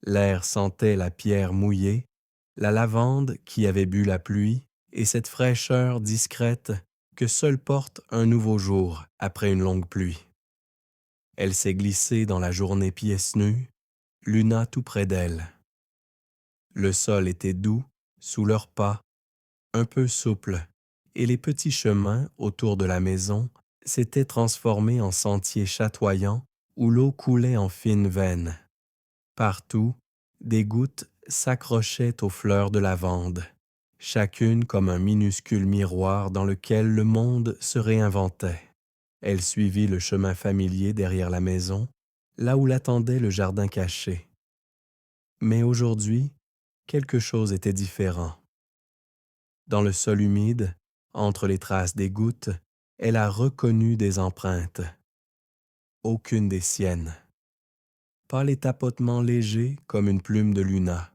A: L'air sentait la pierre mouillée, la lavande qui avait bu la pluie et cette fraîcheur discrète que seul porte un nouveau jour après une longue pluie. Elle s'est glissée dans la journée pieds nus, Luna tout près d'elle. Le sol était doux, sous leurs pas, un peu souple, et les petits chemins autour de la maison s'étaient transformés en sentiers chatoyants où l'eau coulait en fines veines. Partout, des gouttes s'accrochaient aux fleurs de lavande, chacune comme un minuscule miroir dans lequel le monde se réinventait. Elle suivit le chemin familier derrière la maison, là où l'attendait le jardin caché. Mais aujourd'hui, quelque chose était différent. Dans le sol humide, entre les traces des gouttes, elle a reconnu des empreintes. Aucune des siennes. Pas les tapotements légers comme une plume de Luna,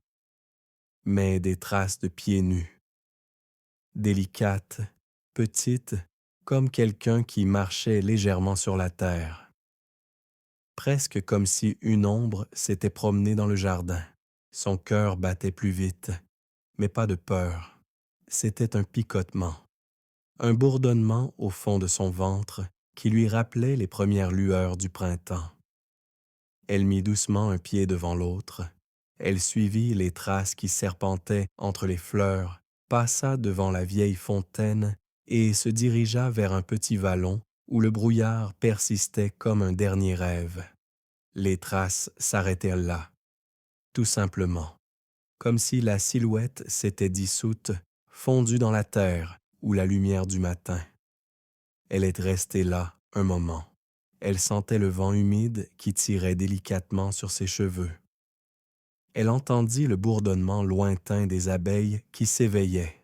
A: mais des traces de pieds nus. Délicates, petites, comme quelqu'un qui marchait légèrement sur la terre. Presque comme si une ombre s'était promenée dans le jardin. Son cœur battait plus vite, mais pas de peur. C'était un picotement, un bourdonnement au fond de son ventre qui lui rappelait les premières lueurs du printemps. Elle mit doucement un pied devant l'autre. Elle suivit les traces qui serpentaient entre les fleurs, passa devant la vieille fontaine et se dirigea vers un petit vallon où le brouillard persistait comme un dernier rêve. Les traces s'arrêtaient là, tout simplement, comme si la silhouette s'était dissoute, fondue dans la terre ou la lumière du matin. Elle est restée là un moment. Elle sentait le vent humide qui tirait délicatement sur ses cheveux. Elle entendit le bourdonnement lointain des abeilles qui s'éveillaient.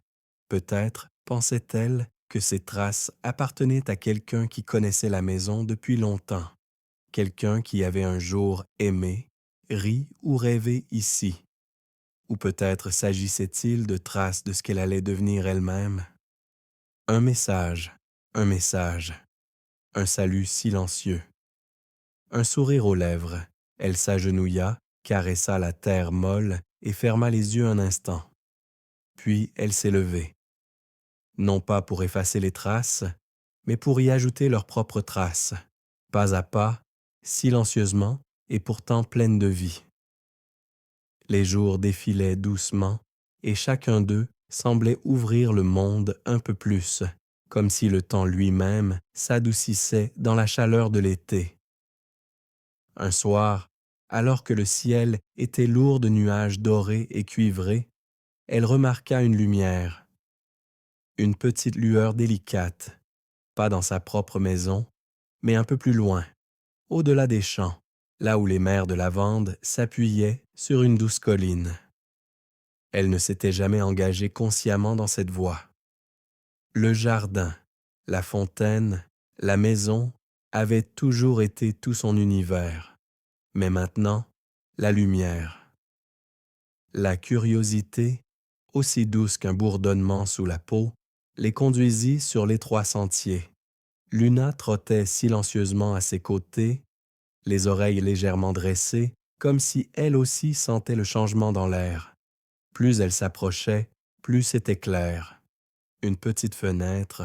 A: Peut-être, pensait-elle, que ces traces appartenaient à quelqu'un qui connaissait la maison depuis longtemps, quelqu'un qui avait un jour aimé, ri ou rêvé ici. Ou peut-être s'agissait-il de traces de ce qu'elle allait devenir elle-même. Un message, un salut silencieux. Un sourire aux lèvres, elle s'agenouilla, caressa la terre molle et ferma les yeux un instant. Puis elle s'est levée. Non pas pour effacer les traces, mais pour y ajouter leurs propres traces, pas à pas, silencieusement et pourtant pleines de vie. Les jours défilaient doucement et chacun d'eux semblait ouvrir le monde un peu plus, comme si le temps lui-même s'adoucissait dans la chaleur de l'été. Un soir, alors que le ciel était lourd de nuages dorés et cuivrés, elle remarqua une lumière, une petite lueur délicate, pas dans sa propre maison, mais un peu plus loin, au-delà des champs, là où les mers de lavande s'appuyaient sur une douce colline. Elle ne s'était jamais engagée consciemment dans cette voie. Le jardin, la fontaine, la maison avaient toujours été tout son univers. Mais maintenant, la lumière. La curiosité, aussi douce qu'un bourdonnement sous la peau, les conduisit sur l'étroit sentier. Luna trottait silencieusement à ses côtés, les oreilles légèrement dressées, comme si elle aussi sentait le changement dans l'air. Plus elle s'approchait, plus c'était clair. Une petite fenêtre,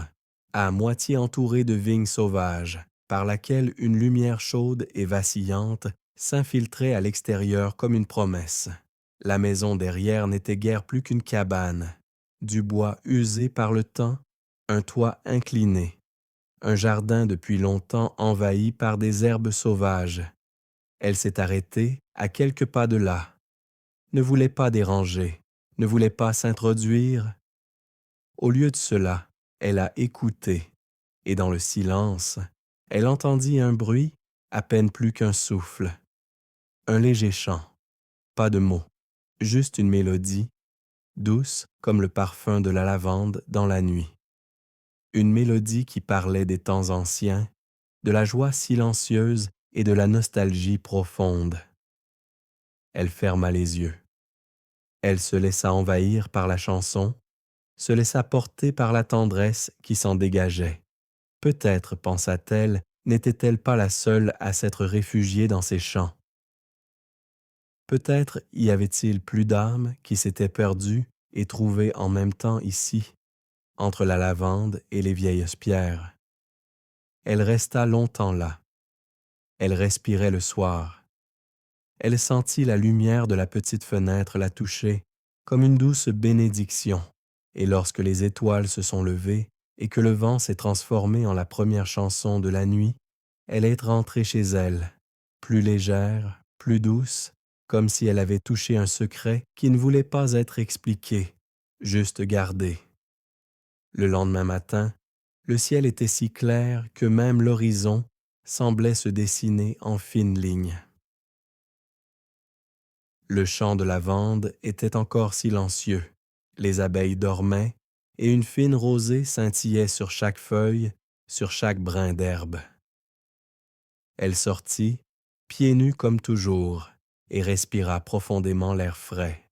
A: à moitié entourée de vignes sauvages, par laquelle une lumière chaude et vacillante s'infiltrait à l'extérieur comme une promesse. La maison derrière n'était guère plus qu'une cabane, du bois usé par le temps, un toit incliné, un jardin depuis longtemps envahi par des herbes sauvages. Elle s'est arrêtée à quelques pas de là, ne voulait pas déranger, ne voulait pas s'introduire. Au lieu de cela, elle a écouté, et dans le silence, elle entendit un bruit, à peine plus qu'un souffle. Un léger chant, pas de mots, juste une mélodie, douce comme le parfum de la lavande dans la nuit. Une mélodie qui parlait des temps anciens, de la joie silencieuse et de la nostalgie profonde. Elle ferma les yeux. Elle se laissa envahir par la chanson, se laissa porter par la tendresse qui s'en dégageait. Peut-être, pensa-t-elle, n'était-elle pas la seule à s'être réfugiée dans ces chants. Peut-être y avait-il plus d'âmes qui s'étaient perdues et trouvées en même temps ici, entre la lavande et les vieilles pierres. Elle resta longtemps là. Elle respirait le soir. Elle sentit la lumière de la petite fenêtre la toucher comme une douce bénédiction, et lorsque les étoiles se sont levées et que le vent s'est transformé en la première chanson de la nuit, elle est rentrée chez elle, plus légère, plus douce, comme si elle avait touché un secret qui ne voulait pas être expliqué, juste garder. Le lendemain matin, le ciel était si clair que même l'horizon semblait se dessiner en fines lignes. Le champ de lavande était encore silencieux, les abeilles dormaient et une fine rosée scintillait sur chaque feuille, sur chaque brin d'herbe. Elle sortit, pieds nus comme toujours, et respira profondément l'air frais.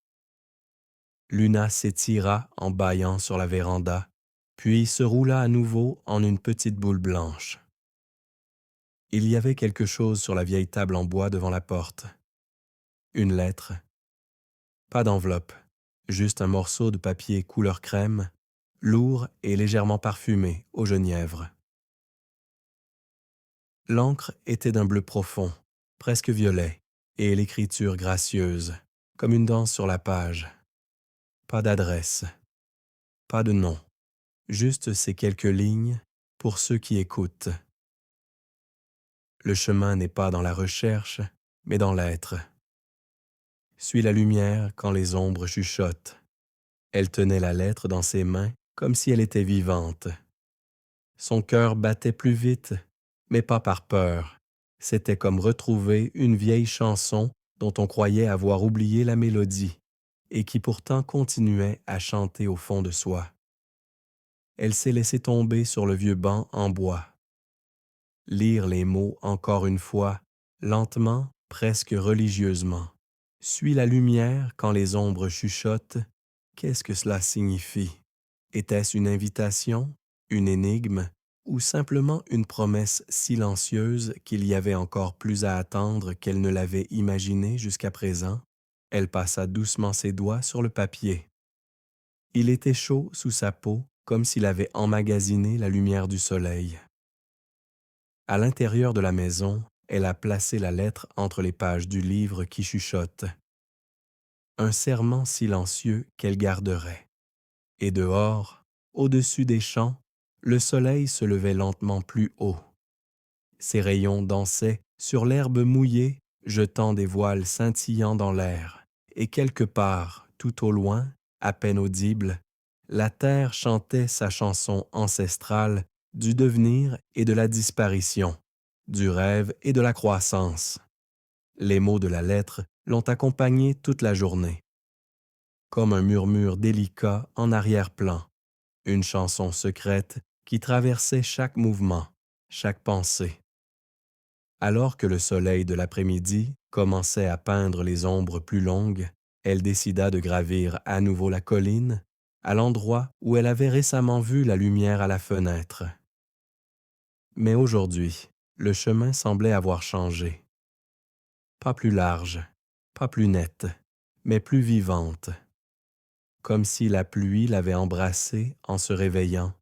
A: Luna s'étira en bâillant sur la véranda, puis se roula à nouveau en une petite boule blanche. Il y avait quelque chose sur la vieille table en bois devant la porte. Une lettre. Pas d'enveloppe, juste un morceau de papier couleur crème, lourd et légèrement parfumé au genièvre. L'encre était d'un bleu profond, presque violet, et l'écriture gracieuse, comme une danse sur la page. Pas d'adresse, pas de nom, juste ces quelques lignes pour ceux qui écoutent. Le chemin n'est pas dans la recherche, mais dans l'être. Suis la lumière quand les ombres chuchotent. Elle tenait la lettre dans ses mains comme si elle était vivante. Son cœur battait plus vite, mais pas par peur. C'était comme retrouver une vieille chanson dont on croyait avoir oublié la mélodie et qui pourtant continuait à chanter au fond de soi. Elle s'est laissée tomber sur le vieux banc en bois. Lire les mots encore une fois, lentement, presque religieusement. Suis la lumière quand les ombres chuchotent. Qu'est-ce que cela signifie? Était-ce une invitation, une énigme, ou simplement une promesse silencieuse qu'il y avait encore plus à attendre qu'elle ne l'avait imaginé jusqu'à présent? Elle passa doucement ses doigts sur le papier. Il était chaud sous sa peau, comme s'il avait emmagasiné la lumière du soleil. À l'intérieur de la maison, elle a placé la lettre entre les pages du livre qui chuchote. Un serment silencieux qu'elle garderait. Et dehors, au-dessus des champs, le soleil se levait lentement plus haut. Ses rayons dansaient sur l'herbe mouillée, jetant des voiles scintillants dans l'air, et quelque part, tout au loin, à peine audible, la terre chantait sa chanson ancestrale du devenir et de la disparition, du rêve et de la croissance. Les mots de la lettre l'ont accompagnée toute la journée. Comme un murmure délicat en arrière-plan, une chanson secrète qui traversait chaque mouvement, chaque pensée. Alors que le soleil de l'après-midi commençait à peindre les ombres plus longues, elle décida de gravir à nouveau la colline, à l'endroit où elle avait récemment vu la lumière à la fenêtre. Mais aujourd'hui, le chemin semblait avoir changé. Pas plus large, pas plus nette, mais plus vivante. Comme si la pluie l'avait embrassée en se réveillant,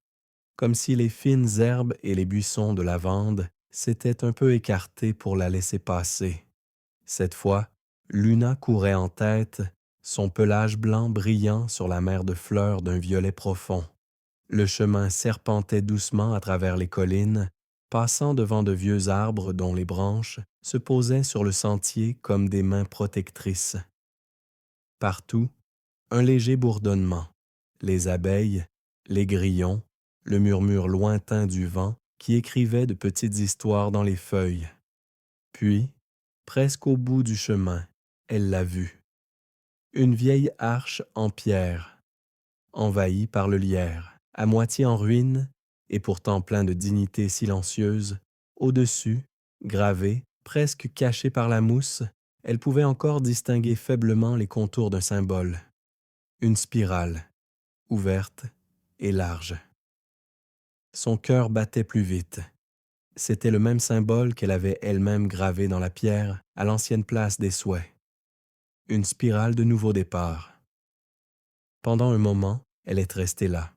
A: comme si les fines herbes et les buissons de lavande s'étaient un peu écartés pour la laisser passer. Cette fois, Luna courait en tête, son pelage blanc brillant sur la mer de fleurs d'un violet profond. Le chemin serpentait doucement à travers les collines, passant devant de vieux arbres dont les branches se posaient sur le sentier comme des mains protectrices. Partout, un léger bourdonnement, les abeilles, les grillons, le murmure lointain du vent qui écrivait de petites histoires dans les feuilles. Puis, presque au bout du chemin, elle l'a vue. Une vieille arche en pierre, envahie par le lierre, à moitié en ruine et pourtant plein de dignité silencieuse. Au-dessus, gravée, presque cachée par la mousse, elle pouvait encore distinguer faiblement les contours d'un symbole. Une spirale, ouverte et large. Son cœur battait plus vite. C'était le même symbole qu'elle avait elle-même gravé dans la pierre à l'ancienne place des souhaits. Une spirale de nouveau départ. Pendant un moment, elle est restée là.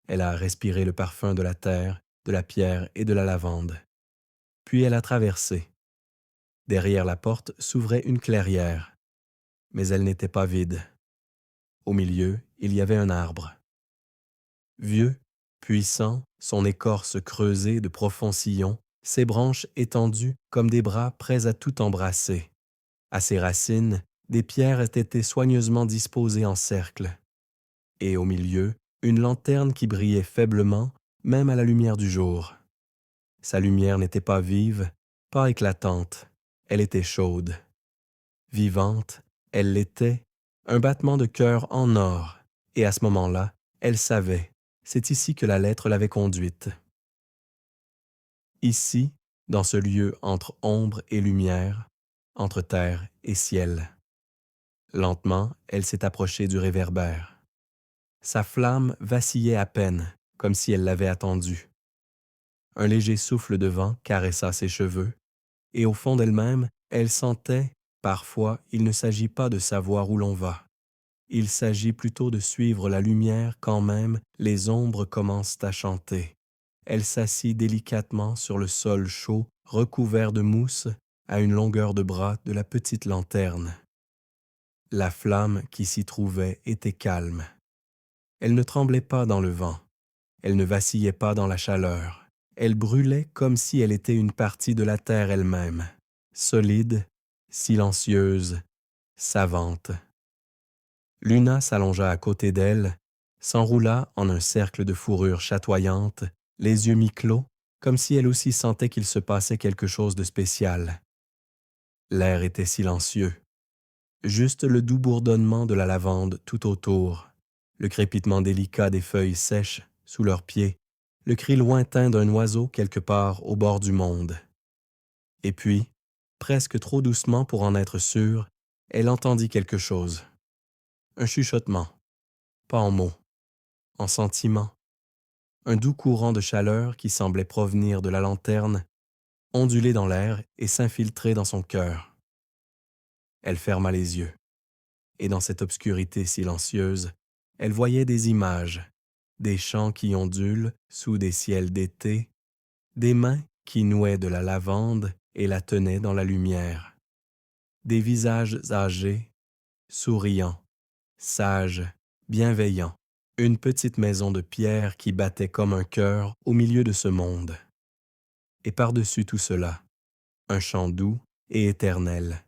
A: Elle a respiré le parfum de la terre, de la pierre et de la lavande. Puis elle a traversé. Derrière la porte s'ouvrait une clairière, mais elle n'était pas vide. Au milieu, il y avait un arbre. Vieux, puissant, son écorce creusée de profonds sillons, ses branches étendues comme des bras prêts à tout embrasser. À ses racines, des pierres étaient soigneusement disposées en cercle. et au milieu, une lanterne qui brillait faiblement, même à la lumière du jour. Sa lumière n'était pas vive, pas éclatante, elle était chaude. Vivante, elle l'était, un battement de cœur en or, et à ce moment-là, elle savait, c'est ici que la lettre l'avait conduite. Ici, dans ce lieu entre ombre et lumière, entre terre et ciel. Lentement, elle s'est approchée du réverbère. Sa flamme vacillait à peine, comme si elle l'avait attendu. Un léger souffle de vent caressa ses cheveux, et au fond d'elle-même, elle sentait, parfois, il ne s'agit pas de savoir où l'on va. Il s'agit plutôt de suivre la lumière quand même les ombres commencent à chanter. Elle s'assit délicatement sur le sol chaud, recouvert de mousse, à une longueur de bras de la petite lanterne. La flamme qui s'y trouvait était calme. Elle ne tremblait pas dans le vent. Elle ne vacillait pas dans la chaleur. Elle brûlait comme si elle était une partie de la terre elle-même, solide, silencieuse, savante. Luna s'allongea à côté d'elle, s'enroula en un cercle de fourrure chatoyante, les yeux mi-clos, comme si elle aussi sentait qu'il se passait quelque chose de spécial. L'air était silencieux. Juste le doux bourdonnement de la lavande tout autour, le crépitement délicat des feuilles sèches sous leurs pieds, le cri lointain d'un oiseau quelque part au bord du monde. Et puis, presque trop doucement pour en être sûre, elle entendit quelque chose. Un chuchotement, pas en mots, en sentiment. Un doux courant de chaleur qui semblait provenir de la lanterne, onduler dans l'air et s'infiltrer dans son cœur. Elle ferma les yeux. Et dans cette obscurité silencieuse, elle voyait des images, des champs qui ondulent sous des ciels d'été, des mains qui nouaient de la lavande et la tenaient dans la lumière, des visages âgés, souriants, sages, bienveillants, une petite maison de pierre qui battait comme un cœur au milieu de ce monde. Et par-dessus tout cela, un chant doux et éternel,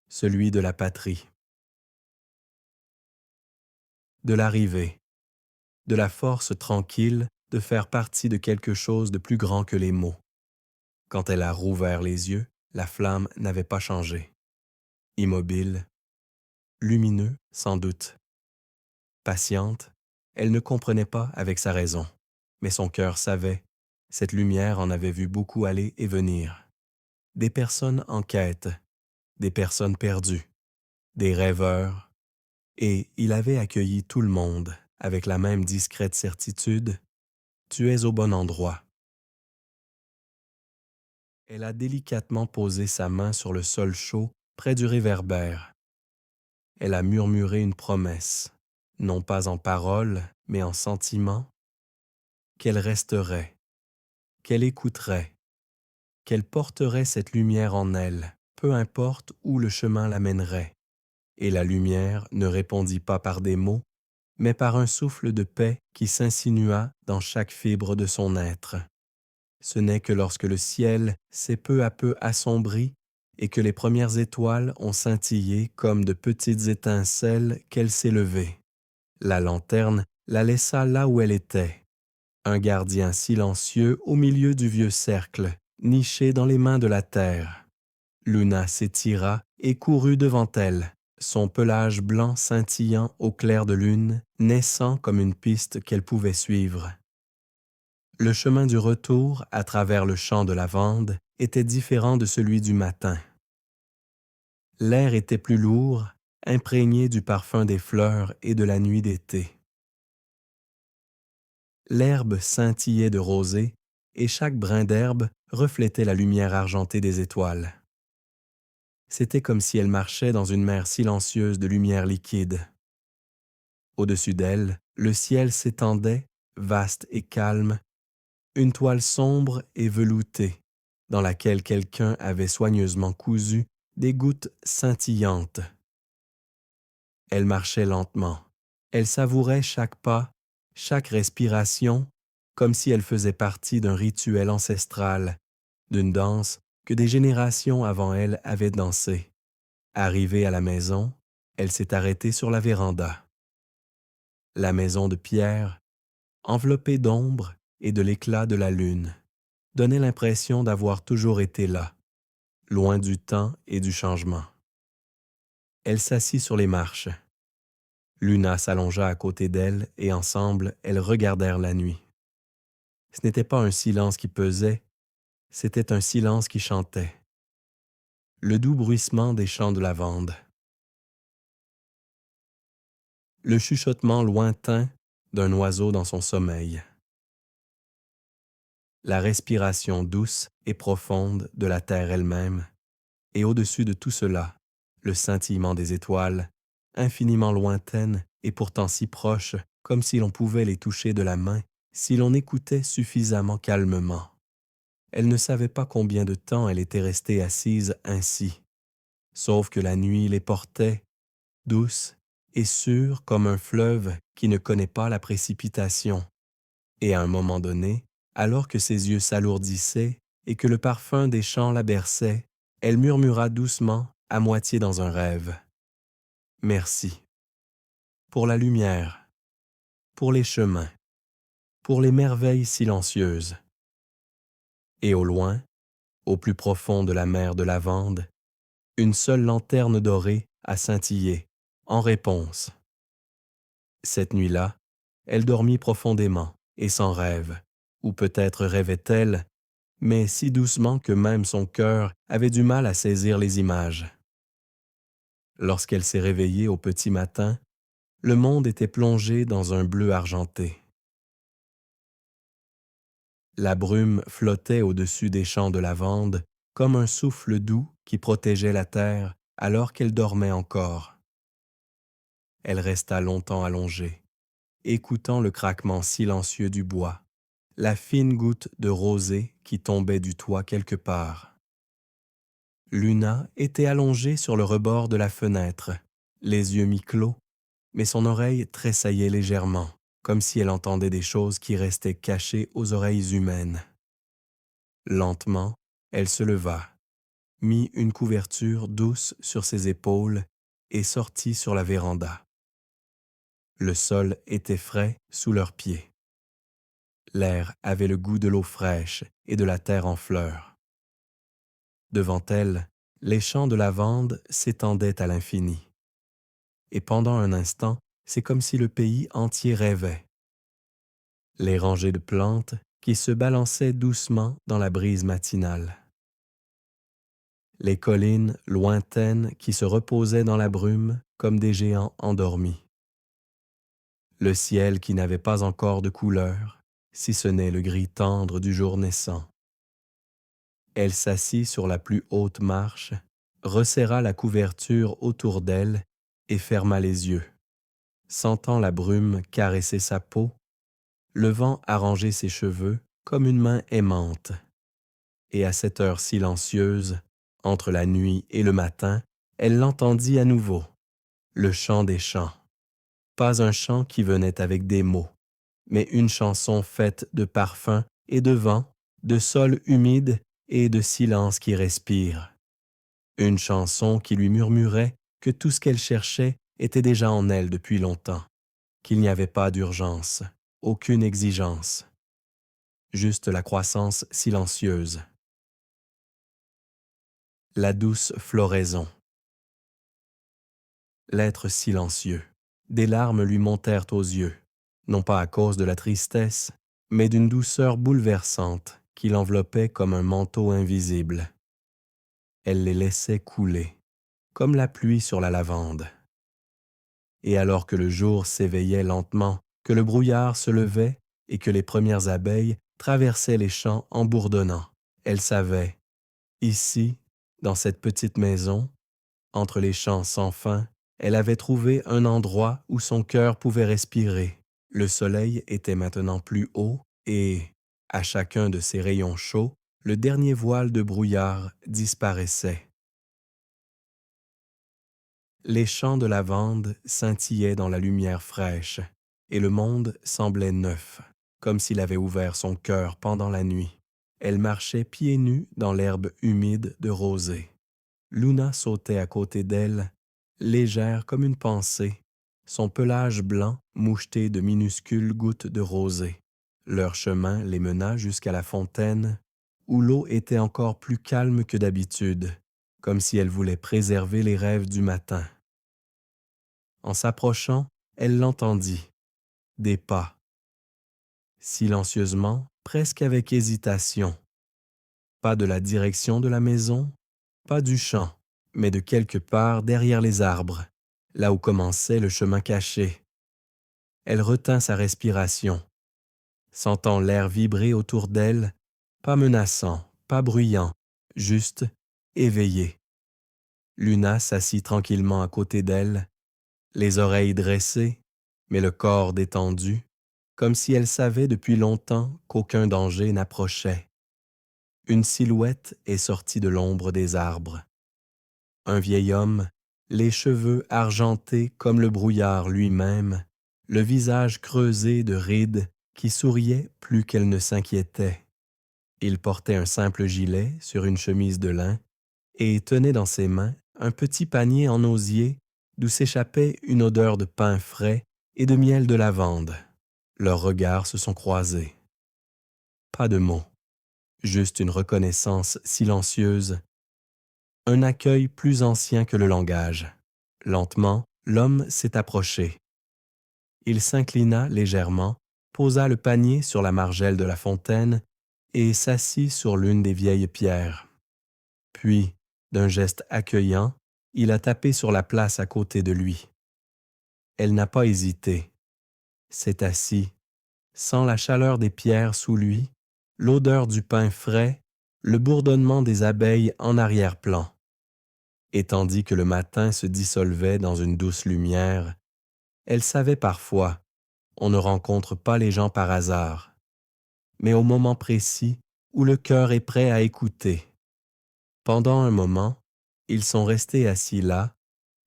A: celui de la patrie. De l'arrivée, de la force tranquille de faire partie de quelque chose de plus grand que les mots. Quand elle a rouvert les yeux, la flamme n'avait pas changé. Immobile, lumineux sans doute. Patiente, elle ne comprenait pas avec sa raison, mais son cœur savait, cette lumière en avait vu beaucoup aller et venir. Des personnes en quête, des personnes perdues, des rêveurs, et il avait accueilli tout le monde avec la même discrète certitude, tu es au bon endroit. Elle a délicatement posé sa main sur le sol chaud près du réverbère. Elle a murmuré une promesse, non pas en paroles, mais en sentiments, qu'elle resterait, qu'elle écouterait, qu'elle porterait cette lumière en elle, peu importe où le chemin l'amènerait. Et la lumière ne répondit pas par des mots, mais par un souffle de paix qui s'insinua dans chaque fibre de son être. Ce n'est que lorsque le ciel s'est peu à peu assombri et que les premières étoiles ont scintillé comme de petites étincelles qu'elle s'est levée. La lanterne la laissa là où elle était, un gardien silencieux au milieu du vieux cercle, niché dans les mains de la terre. Luna s'étira et courut devant elle, son pelage blanc scintillant au clair de lune, naissant comme une piste qu'elle pouvait suivre. Le chemin du retour à travers le champ de lavande était différent de celui du matin. L'air était plus lourd, imprégné du parfum des fleurs et de la nuit d'été. L'herbe scintillait de rosée et chaque brin d'herbe reflétait la lumière argentée des étoiles. C'était comme si elle marchait dans une mer silencieuse de lumière liquide. Au-dessus d'elle, le ciel s'étendait, vaste et calme, une toile sombre et veloutée, dans laquelle quelqu'un avait soigneusement cousu des gouttes scintillantes. Elle marchait lentement. Elle savourait chaque pas, chaque respiration, comme si elle faisait partie d'un rituel ancestral, d'une danse que des générations avant elle avaient dansée. Arrivée à la maison, elle s'est arrêtée sur la véranda. La maison de pierre, enveloppée d'ombre et de l'éclat de la lune, donnait l'impression d'avoir toujours été là, loin du temps et du changement. Elle s'assit sur les marches. Luna s'allongea à côté d'elle et ensemble, elles regardèrent la nuit. Ce n'était pas un silence qui pesait, c'était un silence qui chantait. Le doux bruissement des champs de lavande. Le chuchotement lointain d'un oiseau dans son sommeil. La respiration douce et profonde de la terre elle-même, et au-dessus de tout cela, le scintillement des étoiles, infiniment lointaines et pourtant si proches, comme si l'on pouvait les toucher de la main, si l'on écoutait suffisamment calmement. Elle ne savait pas combien de temps elle était restée assise ainsi, sauf que la nuit les portait, douces et sûres comme un fleuve qui ne connaît pas la précipitation. Et à un moment donné, alors que ses yeux s'alourdissaient et que le parfum des champs la berçait, elle murmura doucement, à moitié dans un rêve. « Merci. Pour la lumière, pour les chemins, pour les merveilles silencieuses. » Et au loin, au plus profond de la mer de lavande, une seule lanterne dorée a scintillé, en réponse. Cette nuit-là, elle dormit profondément et sans rêve, ou peut-être rêvait-elle, mais si doucement que même son cœur avait du mal à saisir les images. Lorsqu'elle s'est réveillée au petit matin, le monde était plongé dans un bleu argenté. La brume flottait au-dessus des champs de lavande comme un souffle doux qui protégeait la terre alors qu'elle dormait encore. Elle resta longtemps allongée, écoutant le craquement silencieux du bois, la fine goutte de rosée qui tombait du toit quelque part. Luna était allongée sur le rebord de la fenêtre, les yeux mi-clos, mais son oreille tressaillait légèrement, comme si elle entendait des choses qui restaient cachées aux oreilles humaines. Lentement, elle se leva, mit une couverture douce sur ses épaules et sortit sur la véranda. Le sol était frais sous leurs pieds. L'air avait le goût de l'eau fraîche et de la terre en fleurs. Devant elle, les champs de lavande s'étendaient à l'infini. Et pendant un instant, c'est comme si le pays entier rêvait. Les rangées de plantes qui se balançaient doucement dans la brise matinale. Les collines lointaines qui se reposaient dans la brume comme des géants endormis. Le ciel qui n'avait pas encore de couleur, si ce n'est le gris tendre du jour naissant. Elle s'assit sur la plus haute marche, resserra la couverture autour d'elle et ferma les yeux. Sentant la brume caresser sa peau, le vent arrangeait ses cheveux comme une main aimante. Et à cette heure silencieuse, entre la nuit et le matin, elle l'entendit à nouveau, le chant des chants. Pas un chant qui venait avec des mots, mais une chanson faite de parfums et de vent, de sol humide et de silence qui respire. Une chanson qui lui murmurait que tout ce qu'elle cherchait était déjà en elle depuis longtemps, qu'il n'y avait pas d'urgence, aucune exigence, juste la croissance silencieuse. La douce floraison. L'être silencieux. Des larmes lui montèrent aux yeux, non pas à cause de la tristesse, mais d'une douceur bouleversante qui l'enveloppait comme un manteau invisible. Elle les laissait couler, comme la pluie sur la lavande. Et alors que le jour s'éveillait lentement, que le brouillard se levait et que les premières abeilles traversaient les champs en bourdonnant, elle savait, ici, dans cette petite maison, entre les champs sans fin, elle avait trouvé un endroit où son cœur pouvait respirer. Le soleil était maintenant plus haut et, à chacun de ses rayons chauds, le dernier voile de brouillard disparaissait. Les champs de lavande scintillaient dans la lumière fraîche, et le monde semblait neuf, comme s'il avait ouvert son cœur pendant la nuit. Elle marchait pieds nus dans l'herbe humide de rosée. Luna sautait à côté d'elle, légère comme une pensée, son pelage blanc mouchetés de minuscules gouttes de rosée. Leur chemin les mena jusqu'à la fontaine, où l'eau était encore plus calme que d'habitude, comme si elle voulait préserver les rêves du matin. En s'approchant, elle l'entendit. Des pas. Silencieusement, presque avec hésitation. Pas de la direction de la maison, pas du champ, mais de quelque part derrière les arbres, là où commençait le chemin caché. Elle retint sa respiration, sentant l'air vibrer autour d'elle, pas menaçant, pas bruyant, juste éveillé. Luna s'assit tranquillement à côté d'elle, les oreilles dressées, mais le corps détendu, comme si elle savait depuis longtemps qu'aucun danger n'approchait. Une silhouette est sortie de l'ombre des arbres. Un vieil homme, les cheveux argentés comme le brouillard lui-même, le visage creusé de rides qui souriait plus qu'elle ne s'inquiétait. Il portait un simple gilet sur une chemise de lin et tenait dans ses mains un petit panier en osier d'où s'échappait une odeur de pain frais et de miel de lavande. Leurs regards se sont croisés. Pas de mots, juste une reconnaissance silencieuse, un accueil plus ancien que le langage. Lentement, l'homme s'est approché. Il s'inclina légèrement, posa le panier sur la margelle de la fontaine et s'assit sur l'une des vieilles pierres. Puis, d'un geste accueillant, il a tapé sur la place à côté de lui. Elle n'a pas hésité. S'est assis, sent la chaleur des pierres sous lui, l'odeur du pain frais, le bourdonnement des abeilles en arrière-plan. Et tandis que le matin se dissolvait dans une douce lumière, elle savait parfois, on ne rencontre pas les gens par hasard, mais au moment précis où le cœur est prêt à écouter. Pendant un moment, ils sont restés assis là,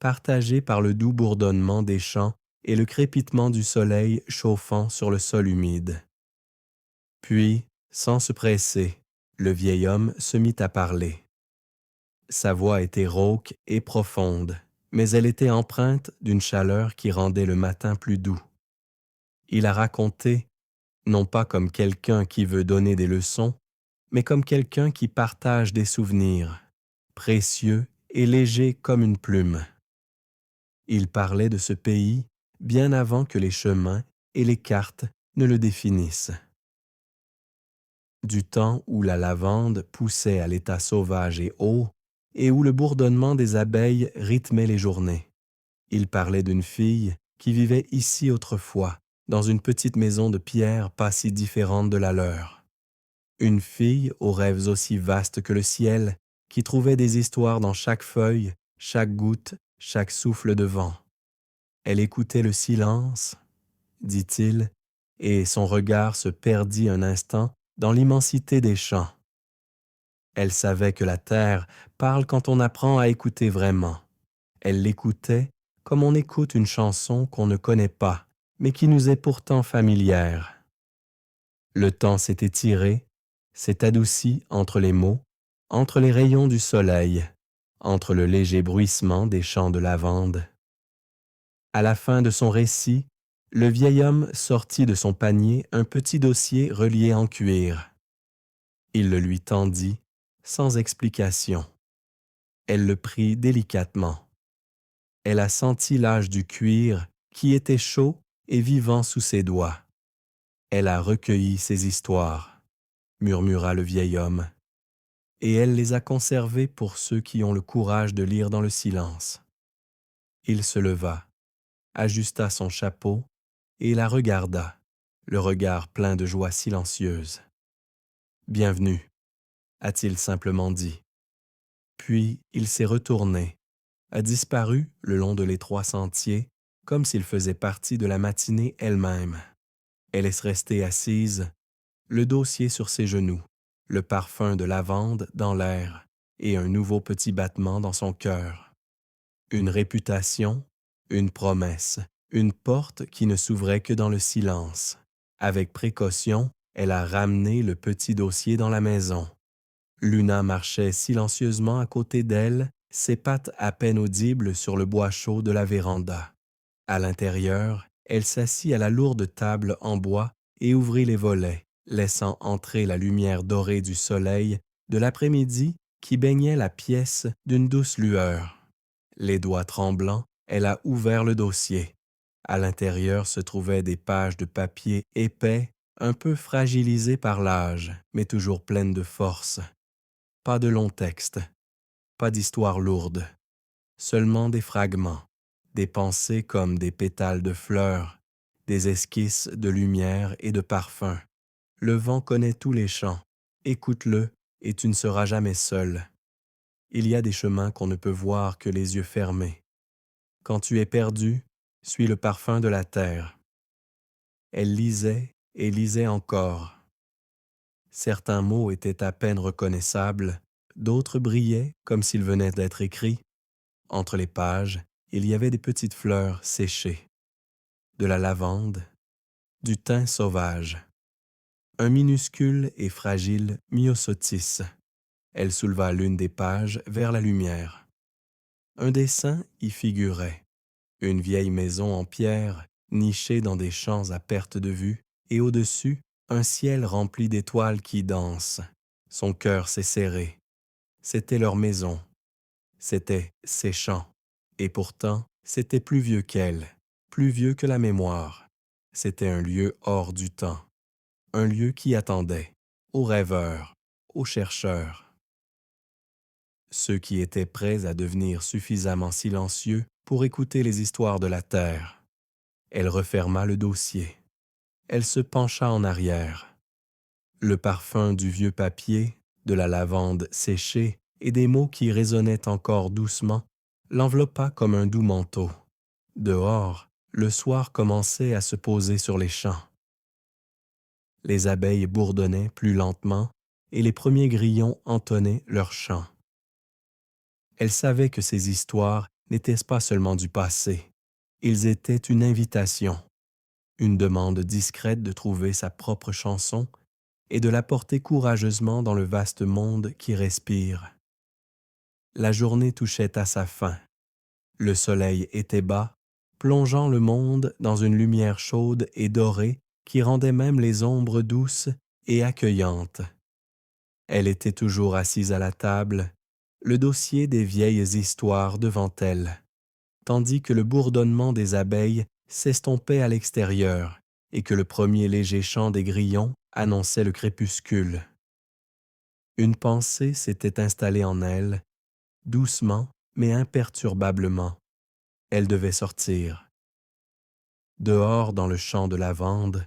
A: partagés par le doux bourdonnement des champs et le crépitement du soleil chauffant sur le sol humide. Puis, sans se presser, le vieil homme se mit à parler. Sa voix était rauque et profonde, mais elle était empreinte d'une chaleur qui rendait le matin plus doux. Il a raconté, non pas comme quelqu'un qui veut donner des leçons, mais comme quelqu'un qui partage des souvenirs, précieux et légers comme une plume. Il parlait de ce pays bien avant que les chemins et les cartes ne le définissent. Du temps où la lavande poussait à l'état sauvage et haut, et où le bourdonnement des abeilles rythmait les journées. Il parlait d'une fille qui vivait ici autrefois, dans une petite maison de pierre pas si différente de la leur. Une fille aux rêves aussi vastes que le ciel, qui trouvait des histoires dans chaque feuille, chaque goutte, chaque souffle de vent. Elle écoutait le silence, dit-il, et son regard se perdit un instant dans l'immensité des champs. Elle savait que la terre parle quand on apprend à écouter vraiment. Elle l'écoutait comme on écoute une chanson qu'on ne connaît pas, mais qui nous est pourtant familière. Le temps s'est étiré, s'est adouci entre les mots, entre les rayons du soleil, entre le léger bruissement des champs de lavande. À la fin de son récit, le vieil homme sortit de son panier un petit dossier relié en cuir. Il le lui tendit, sans explication. Elle le prit délicatement. Elle a senti l'âge du cuir qui était chaud et vivant sous ses doigts. Elle a recueilli ses histoires, murmura le vieil homme, et elle les a conservées pour ceux qui ont le courage de lire dans le silence. Il se leva, ajusta son chapeau et la regarda, le regard plein de joie silencieuse. « Bienvenue », a-t-il simplement dit. Puis il s'est retourné, a disparu le long de l'étroit sentier, comme s'il faisait partie de la matinée elle-même. Elle est restée assise, le dossier sur ses genoux, le parfum de lavande dans l'air et un nouveau petit battement dans son cœur. Une réputation, une promesse, une porte qui ne s'ouvrait que dans le silence. Avec précaution, elle a ramené le petit dossier dans la maison. Luna marchait silencieusement à côté d'elle, ses pattes à peine audibles sur le bois chaud de la véranda. À l'intérieur, Elle s'assit à la lourde table en bois et ouvrit les volets, laissant entrer la lumière dorée du soleil de l'après-midi qui baignait la pièce d'une douce lueur. Les doigts tremblants, elle a ouvert le dossier. À l'intérieur se trouvaient des pages de papier épais, un peu fragilisées par l'âge, mais toujours pleines de force. Pas de long texte, pas d'histoire lourde, seulement des fragments, des pensées comme des pétales de fleurs, des esquisses de lumière et de parfum. Le vent connaît tous les chants, écoute-le et tu ne seras jamais seul. Il y a des chemins qu'on ne peut voir que les yeux fermés. Quand tu es perdu, suis le parfum de la terre. Elle lisait et lisait encore. Certains mots étaient à peine reconnaissables, d'autres brillaient comme s'ils venaient d'être écrits. Entre les pages, il y avait des petites fleurs séchées, de la lavande, du thym sauvage. Un minuscule et fragile myosotis. Elle souleva l'une des pages vers la lumière. Un dessin y figurait. Une vieille maison en pierre, nichée dans des champs à perte de vue, et au-dessus, un ciel rempli d'étoiles qui dansent. Son cœur s'est serré. C'était leur maison. C'était ses champs. Et pourtant, c'était plus vieux qu'elle, plus vieux que la mémoire. C'était un lieu hors du temps. Un lieu qui attendait, aux rêveurs, aux chercheurs. Ceux qui étaient prêts à devenir suffisamment silencieux pour écouter les histoires de la terre. Elle referma le dossier. Elle se pencha en arrière. Le parfum du vieux papier, de la lavande séchée et des mots qui résonnaient encore doucement l'enveloppa comme un doux manteau. Dehors, le soir commençait à se poser sur les champs. Les abeilles bourdonnaient plus lentement et les premiers grillons entonnaient leur chant. Elle savait que ces histoires n'étaient pas seulement du passé. Ils étaient une invitation, une demande discrète de trouver sa propre chanson et de la porter courageusement dans le vaste monde qui respire. La journée touchait à sa fin. Le soleil était bas, plongeant le monde dans une lumière chaude et dorée qui rendait même les ombres douces et accueillantes. Elle était toujours assise à la table, le dossier des vieilles histoires devant elle, tandis que le bourdonnement des abeilles s'estompait à l'extérieur et que le premier léger chant des grillons annonçait le crépuscule. Une pensée s'était installée en elle, doucement mais imperturbablement. Elle devait sortir. Dehors dans le champ de lavande,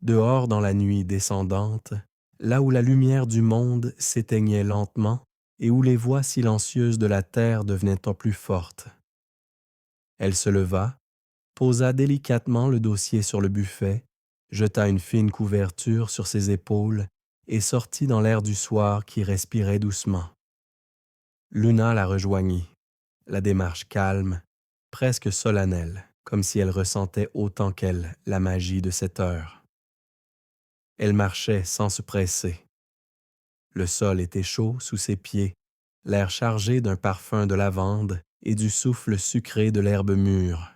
A: dehors dans la nuit descendante, là où la lumière du monde s'éteignait lentement et où les voix silencieuses de la terre devenaient en plus fortes. Elle se leva, posa délicatement le dossier sur le buffet, jeta une fine couverture sur ses épaules et sortit dans l'air du soir qui respirait doucement. Luna la rejoignit, la démarche calme, presque solennelle, comme si elle ressentait autant qu'elle la magie de cette heure. Elle marchait sans se presser. Le sol était chaud sous ses pieds, l'air chargé d'un parfum de lavande et du souffle sucré de l'herbe mûre.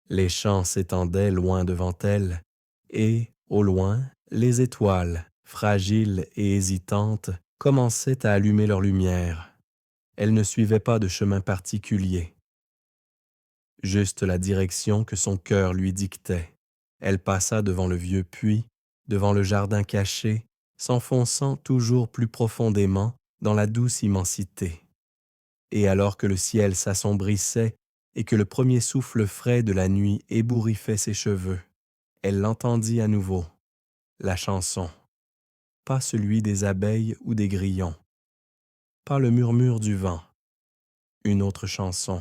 A: Les champs s'étendaient loin devant elle, et, au loin, les étoiles, fragiles et hésitantes, commençaient à allumer leur lumière. Elle ne suivait pas de chemin particulier. Juste la direction que son cœur lui dictait. Elle passa devant le vieux puits, devant le jardin caché, s'enfonçant toujours plus profondément dans la douce immensité. Et alors que le ciel s'assombrissait et que le premier souffle frais de la nuit ébouriffait ses cheveux, elle l'entendit à nouveau, la chanson. Pas celui des abeilles ou des grillons, pas le murmure du vent, une autre chanson.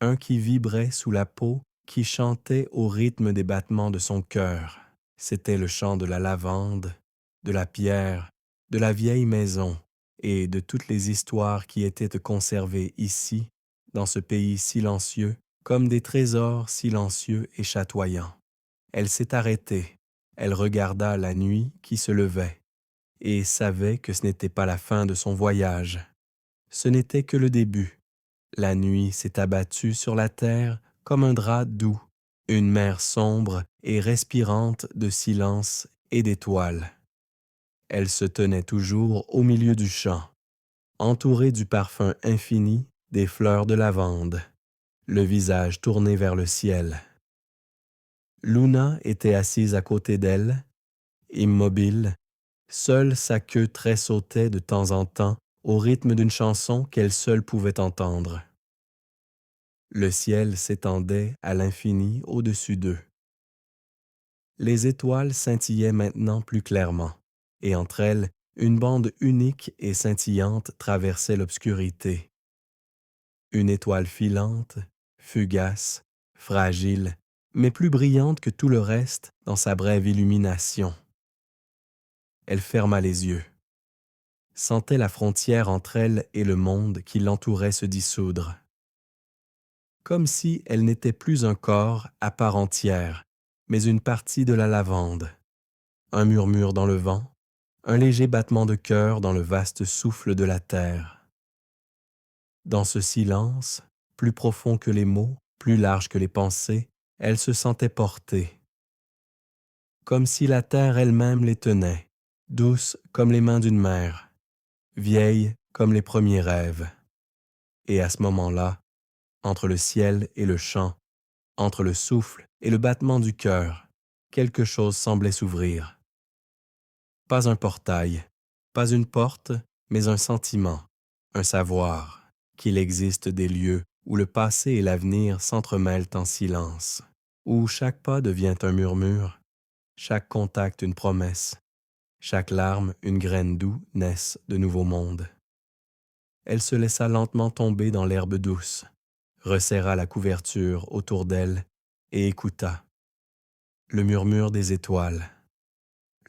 A: Un qui vibrait sous la peau, qui chantait au rythme des battements de son cœur. C'était le chant de la lavande, de la pierre, de la vieille maison et de toutes les histoires qui étaient conservées ici, dans ce pays silencieux, comme des trésors silencieux et chatoyants. Elle s'est arrêtée, elle regarda la nuit qui se levait et savait que ce n'était pas la fin de son voyage. Ce n'était que le début. La nuit s'est abattue sur la terre comme un drap doux, une mer sombre et respirante de silence et d'étoiles. Elle se tenait toujours au milieu du champ, entourée du parfum infini des fleurs de lavande, le visage tourné vers le ciel. Luna était assise à côté d'elle, immobile, seule sa queue tressautait de temps en temps au rythme d'une chanson qu'elle seule pouvait entendre. Le ciel s'étendait à l'infini au-dessus d'eux. Les étoiles scintillaient maintenant plus clairement, et entre elles, une bande unique et scintillante traversait l'obscurité. Une étoile filante, fugace, fragile, mais plus brillante que tout le reste dans sa brève illumination. Elle ferma les yeux, sentait la frontière entre elle et le monde qui l'entourait se dissoudre. Comme si elle n'était plus un corps à part entière, mais une partie de la lavande. Un murmure dans le vent, un léger battement de cœur dans le vaste souffle de la terre. Dans ce silence, plus profond que les mots, plus large que les pensées, elle se sentait portée. Comme si la terre elle-même les tenait, douce comme les mains d'une mère, vieille comme les premiers rêves. Et à ce moment-là, entre le ciel et le champ, entre le souffle et le battement du cœur, quelque chose semblait s'ouvrir. Pas un portail, pas une porte, mais un sentiment, un savoir, qu'il existe des lieux où le passé et l'avenir s'entremêlent en silence, où chaque pas devient un murmure, chaque contact une promesse, chaque larme une graine d'où naissent de nouveaux mondes. Elle se laissa lentement tomber dans l'herbe douce, resserra la couverture autour d'elle et écouta. Le murmure des étoiles,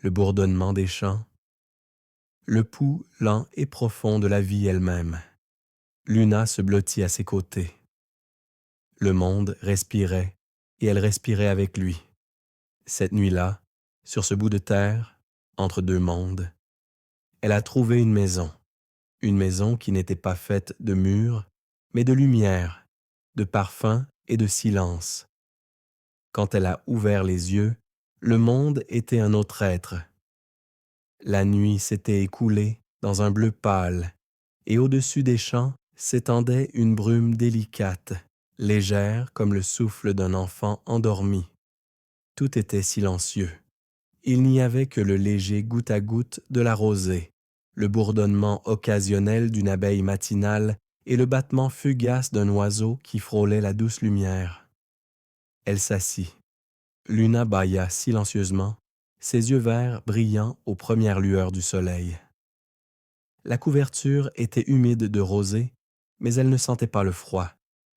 A: le bourdonnement des champs, le pouls lent et profond de la vie elle-même. Luna se blottit à ses côtés. Le monde respirait et elle respirait avec lui. Cette nuit-là, sur ce bout de terre, entre deux mondes, elle a trouvé une maison qui n'était pas faite de murs, mais de lumière, de parfum et de silence. Quand elle a ouvert les yeux, le monde était un autre être. La nuit s'était écoulée dans un bleu pâle, et au-dessus des champs s'étendait une brume délicate, légère comme le souffle d'un enfant endormi. Tout était silencieux. Il n'y avait que le léger goutte à goutte de la rosée, le bourdonnement occasionnel d'une abeille matinale et le battement fugace d'un oiseau qui frôlait la douce lumière. Elle s'assit. Luna bâilla silencieusement, ses yeux verts brillant aux premières lueurs du soleil. La couverture était humide de rosée, mais elle ne sentait pas le froid,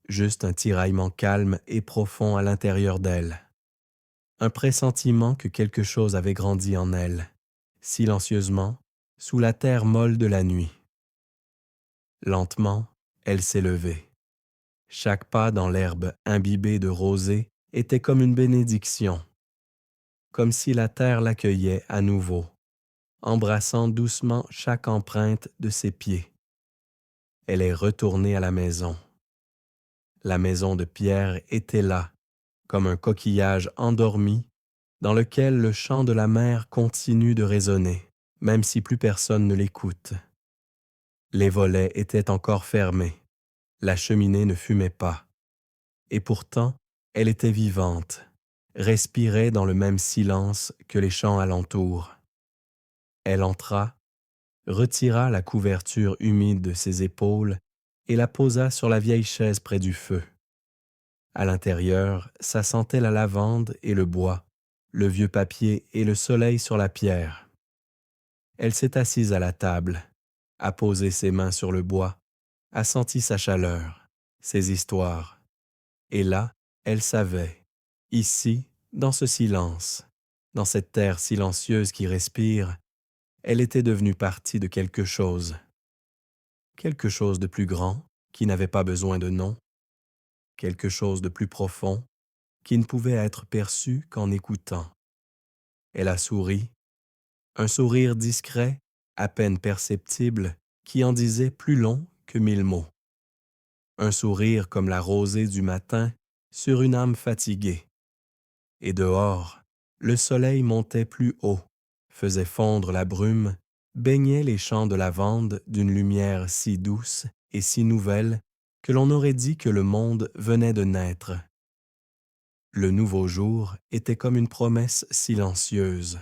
A: juste un tiraillement calme et profond à l'intérieur d'elle. Un pressentiment que quelque chose avait grandi en elle, silencieusement, sous la terre molle de la nuit. Lentement, elle s'est levée. Chaque pas dans l'herbe imbibée de rosée était comme une bénédiction, comme si la terre l'accueillait à nouveau, embrassant doucement chaque empreinte de ses pieds. Elle est retournée à la maison. La maison de pierre était là, comme un coquillage endormi dans lequel le chant de la mer continue de résonner, même si plus personne ne l'écoute. Les volets étaient encore fermés, la cheminée ne fumait pas, et pourtant elle était vivante, respirait dans le même silence que les champs alentour. Elle entra, retira la couverture humide de ses épaules et la posa sur la vieille chaise près du feu. À l'intérieur, ça sentait la lavande et le bois, le vieux papier et le soleil sur la pierre. Elle s'est assise à la table, a posé ses mains sur le bois, a senti sa chaleur, ses histoires. Et là, elle savait, ici, dans ce silence, dans cette terre silencieuse qui respire, elle était devenue partie de quelque chose de plus grand qui n'avait pas besoin de nom, quelque chose de plus profond qui ne pouvait être perçu qu'en écoutant. Elle a souri, un sourire discret, à peine perceptible, qui en disait plus long que 1000 mots. Un sourire comme la rosée du matin sur une âme fatiguée, Et dehors, le soleil montait plus haut, faisait fondre la brume, baignait les champs de lavande d'une lumière si douce et si nouvelle que l'on aurait dit que le monde venait de naître. Le nouveau jour était comme une promesse silencieuse.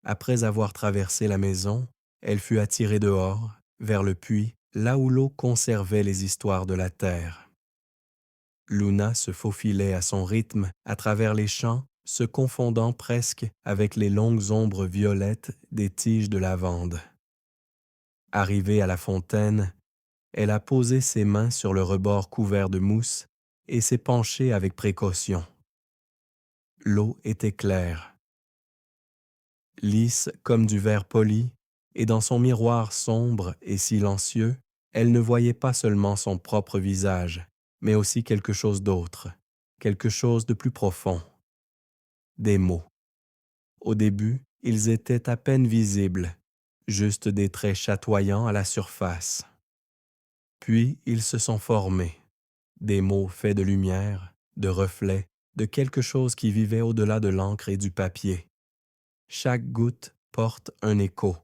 A: Après avoir traversé la maison, elle fut attirée dehors, vers le puits, là où l'eau conservait les histoires de la terre. Luna se faufilait à son rythme à travers les champs, se confondant presque avec les longues ombres violettes des tiges de lavande. Arrivée à la fontaine, elle a posé ses mains sur le rebord couvert de mousse et s'est penchée avec précaution. L'eau était claire, lisse comme du verre poli, et dans son miroir sombre et silencieux, elle ne voyait pas seulement son propre visage, mais aussi quelque chose d'autre, quelque chose de plus profond. Des mots. Au début, ils étaient à peine visibles, juste des traits chatoyants à la surface. Puis ils se sont formés, des mots faits de lumière, de reflets, de quelque chose qui vivait au-delà de l'encre et du papier. Chaque goutte porte un écho.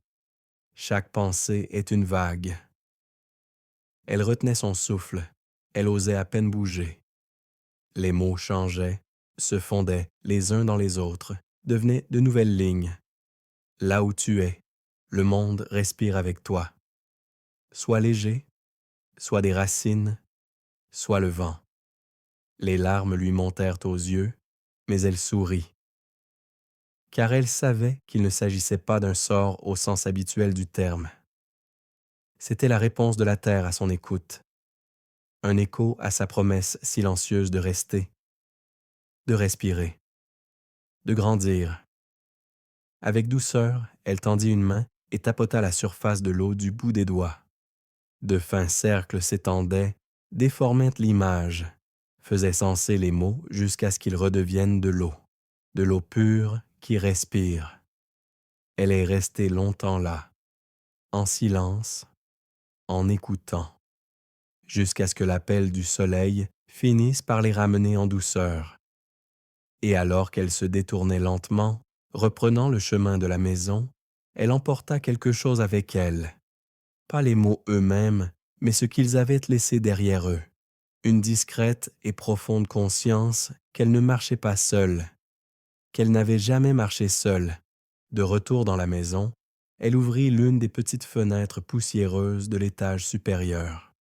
A: Chaque pensée est une vague. Elle retenait son souffle. Elle osait à peine bouger. Les mots changeaient, se fondaient les uns dans les autres, devenaient de nouvelles lignes. Là où tu es, le monde respire avec toi. Soit léger, soit des racines, soit le vent. Les larmes lui montèrent aux yeux, mais elle sourit. Car elle savait qu'il ne s'agissait pas d'un sort au sens habituel du terme. C'était la réponse de la terre à son écoute, un écho à sa promesse silencieuse de rester, de respirer, de grandir. Avec douceur, elle tendit une main et tapota la surface de l'eau du bout des doigts. De fins cercles s'étendaient, déformaient l'image, faisaient senser les mots jusqu'à ce qu'ils redeviennent de l'eau pure qui respire. Elle est restée longtemps là, en silence, en écoutant, jusqu'à ce que l'appel du soleil finisse par les ramener en douceur. Et alors qu'elle se détournait lentement, reprenant le chemin de la maison, elle emporta quelque chose avec elle. Pas les mots eux-mêmes, mais ce qu'ils avaient laissé derrière eux. Une discrète et profonde conscience qu'elle ne marchait pas seule, qu'elle n'avait jamais marché seule. De retour dans la maison, elle ouvrit l'une des petites fenêtres poussiéreuses de l'étage supérieur.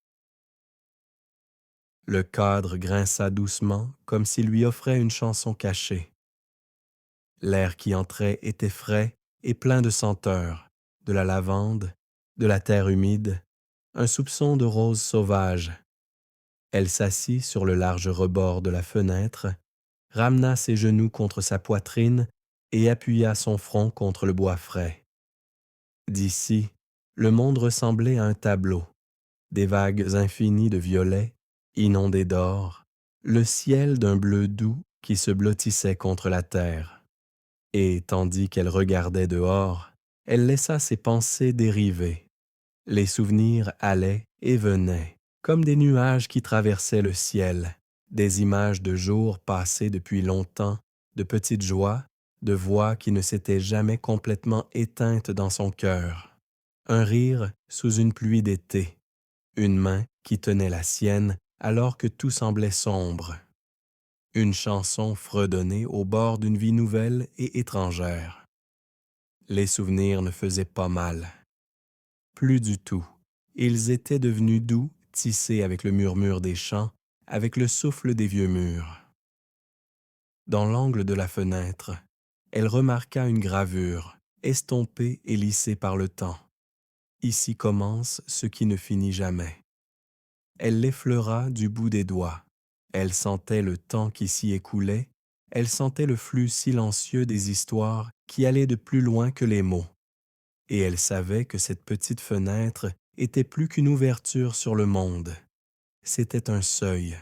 A: Le cadre grinça doucement comme s'il lui offrait une chanson cachée. L'air qui entrait était frais et plein de senteurs, de la lavande, de la terre humide, un soupçon de rose sauvage. Elle s'assit sur le large rebord de la fenêtre, ramena ses genoux contre sa poitrine et appuya son front contre le bois frais. D'ici, le monde ressemblait à un tableau, des vagues infinies de violet, inondées d'or, le ciel d'un bleu doux qui se blottissait contre la terre. Et tandis qu'elle regardait dehors, elle laissa ses pensées dériver. Les souvenirs allaient et venaient, comme des nuages qui traversaient le ciel, des images de jours passés depuis longtemps, de petites joies, de voix qui ne s'étaient jamais complètement éteintes dans son cœur. Un rire sous une pluie d'été, une main qui tenait la sienne alors que tout semblait sombre. Une chanson fredonnée au bord d'une vie nouvelle et étrangère. Les souvenirs ne faisaient pas mal. Plus du tout. Ils étaient devenus doux, tissés avec le murmure des champs, avec le souffle des vieux murs. Dans l'angle de la fenêtre, elle remarqua une gravure, estompée et lissée par le temps. Ici commence ce qui ne finit jamais. Elle l'effleura du bout des doigts. Elle sentait le temps qui s'y écoulait, elle sentait le flux silencieux des histoires qui allaient de plus loin que les mots. Et elle savait que cette petite fenêtre était plus qu'une ouverture sur le monde. C'était un seuil,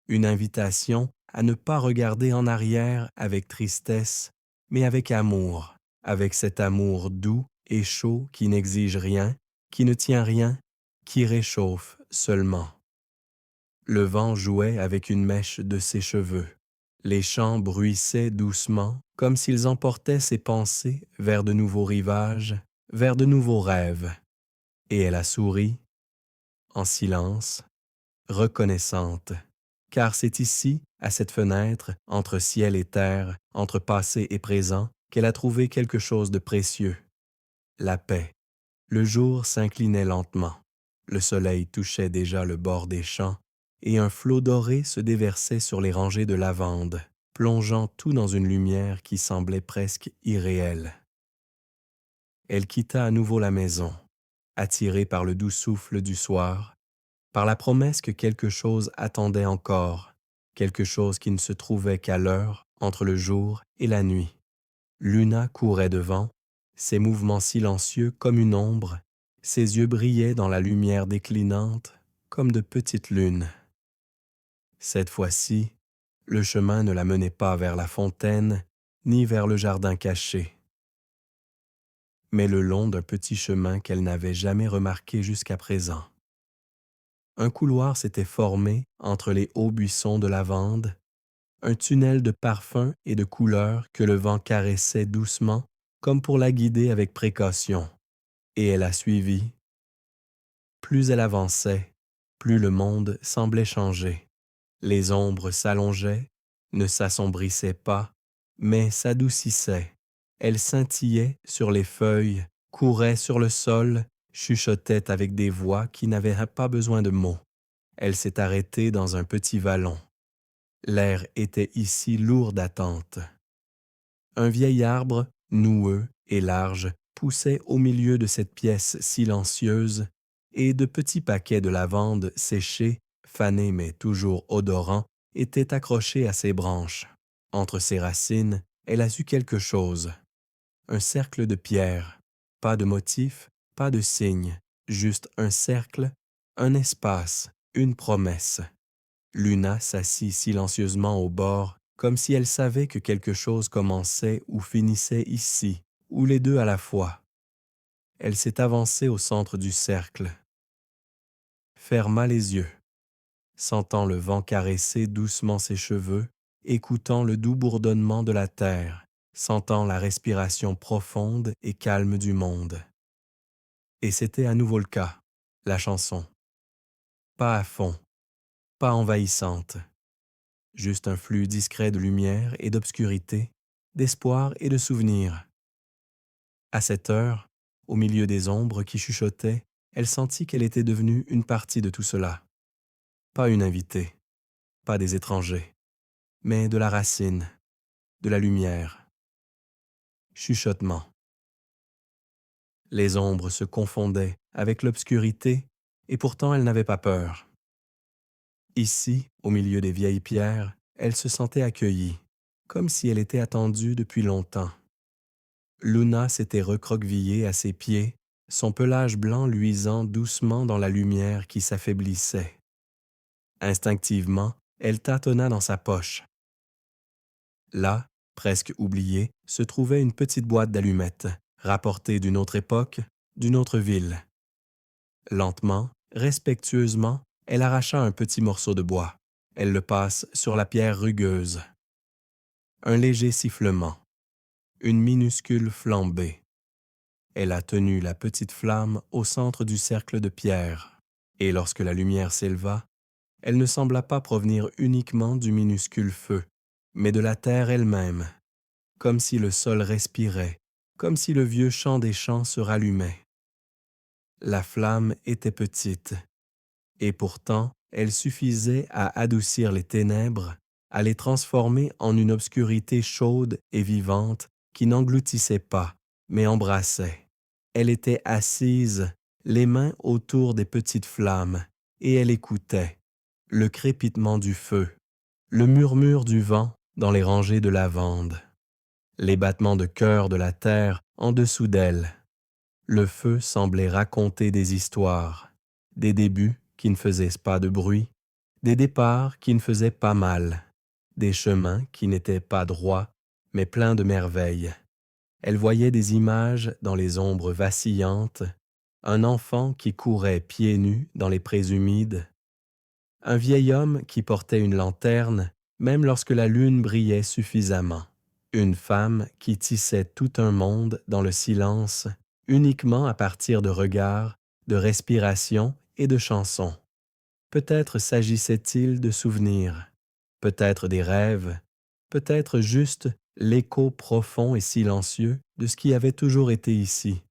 A: une invitation à ne pas regarder en arrière avec tristesse, mais avec amour, avec cet amour doux et chaud qui n'exige rien, qui ne tient rien, qui réchauffe seulement. Le vent jouait avec une mèche de ses cheveux. Les chants bruissaient doucement, comme s'ils emportaient ses pensées vers de nouveaux rivages, vers de nouveaux rêves. Et elle a souri, en silence, reconnaissante, car c'est ici, à cette fenêtre, entre ciel et terre, entre passé et présent, qu'elle a trouvé quelque chose de précieux, la paix. Le jour s'inclinait lentement, le soleil touchait déjà le bord des champs, et un flot doré se déversait sur les rangées de lavandes, plongeant tout dans une lumière qui semblait presque irréelle. Elle quitta à nouveau la maison, attirée par le doux souffle du soir, par la promesse que quelque chose attendait encore, quelque chose qui ne se trouvait qu'à l'heure entre le jour et la nuit. Luna courait devant, ses mouvements silencieux comme une ombre, ses yeux brillaient dans la lumière déclinante comme de petites lunes. Cette fois-ci, le chemin ne la menait pas vers la fontaine ni vers le jardin caché, mais le long d'un petit chemin qu'elle n'avait jamais remarqué jusqu'à présent. Un couloir s'était formé entre les hauts buissons de lavande, un tunnel de parfums et de couleurs que le vent caressait doucement comme pour la guider avec précaution, et elle a suivi. Plus elle avançait, plus le monde semblait changer. Les ombres s'allongeaient, ne s'assombrissaient pas, mais s'adoucissaient. Elles scintillaient sur les feuilles, couraient sur le sol, chuchotaient avec des voix qui n'avaient pas besoin de mots. Elle s'est arrêtée dans un petit vallon. L'air était ici lourd d'attente. Un vieil arbre, noueux et large, poussait au milieu de cette pièce silencieuse, et de petits paquets de lavande séchés, fanés mais toujours odorants, étaient accrochés à ses branches. Entre ses racines, elle a su quelque chose. Un cercle de pierre, pas de motif, pas de signe, juste un cercle, un espace, une promesse. Luna s'assit silencieusement au bord, comme si elle savait que quelque chose commençait ou finissait ici, ou les deux à la fois. Elle s'est avancée au centre du cercle, ferma les yeux, sentant le vent caresser doucement ses cheveux, écoutant le doux bourdonnement de la terre, sentant la respiration profonde et calme du monde. Et c'était à nouveau le cas, la chanson. Pas à fond, pas envahissante. Juste un flux discret de lumière et d'obscurité, d'espoir et de souvenirs. À cette heure, au milieu des ombres qui chuchotaient, elle sentit qu'elle était devenue une partie de tout cela. Pas une invitée, pas des étrangers, mais de la racine, de la lumière. Chuchotement. Les ombres se confondaient avec l'obscurité, et pourtant elle n'avait pas peur. Ici, au milieu des vieilles pierres, elle se sentait accueillie, comme si elle était attendue depuis longtemps. Luna s'était recroquevillée à ses pieds, son pelage blanc luisant doucement dans la lumière qui s'affaiblissait. Instinctivement, elle tâtonna dans sa poche. Là, presque oubliée, se trouvait une petite boîte d'allumettes, rapportée d'une autre époque, d'une autre ville. Lentement, respectueusement, elle arracha un petit morceau de bois. Elle le passe sur la pierre rugueuse. Un léger sifflement. Une minuscule flambée. Elle a tenu la petite flamme au centre du cercle de pierre, et lorsque la lumière s'éleva, elle ne sembla pas provenir uniquement du minuscule feu, mais de la terre elle-même, comme si le sol respirait, comme si le vieux chant des champs se rallumait. La flamme était petite, et pourtant elle suffisait à adoucir les ténèbres, à les transformer en une obscurité chaude et vivante qui n'engloutissait pas, mais embrassait. Elle était assise, les mains autour des petites flammes, et elle écoutait le crépitement du feu, le murmure du vent dans les rangées de lavande, les battements de cœur de la terre en dessous d'elle. Le feu semblait raconter des histoires, des débuts qui ne faisaient pas de bruit, des départs qui ne faisaient pas mal, des chemins qui n'étaient pas droits, mais pleins de merveilles. Elle voyait des images dans les ombres vacillantes, un enfant qui courait pieds nus dans les prés humides, un vieil homme qui portait une lanterne, même lorsque la lune brillait suffisamment. Une femme qui tissait tout un monde dans le silence, uniquement à partir de regards, de respirations et de chansons. Peut-être s'agissait-il de souvenirs, peut-être des rêves, peut-être juste l'écho profond et silencieux de ce qui avait toujours été ici.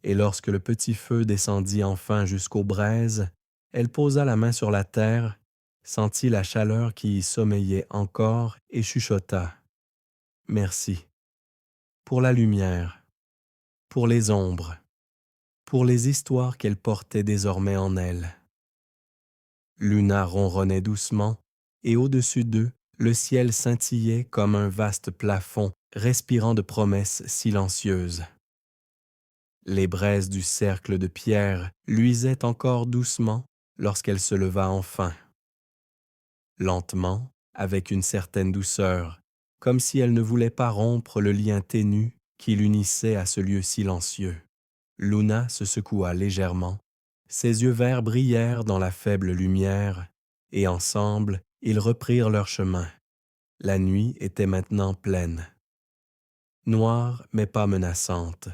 A: Et lorsque le petit feu descendit enfin jusqu'aux braises, elle posa la main sur la terre, sentit la chaleur qui y sommeillait encore et chuchota. « Merci. Pour la lumière, pour les ombres, pour les histoires qu'elle portait désormais en elle. » Luna ronronnait doucement, et au-dessus d'eux, le ciel scintillait comme un vaste plafond respirant de promesses silencieuses. Les braises du cercle de pierre luisaient encore doucement lorsqu'elle se leva enfin. Lentement, avec une certaine douceur, comme si elle ne voulait pas rompre le lien ténu qui l'unissait à ce lieu silencieux. Luna se secoua légèrement, ses yeux verts brillèrent dans la faible lumière, et ensemble, ils reprirent leur chemin. La nuit était maintenant pleine. Noire mais pas menaçante,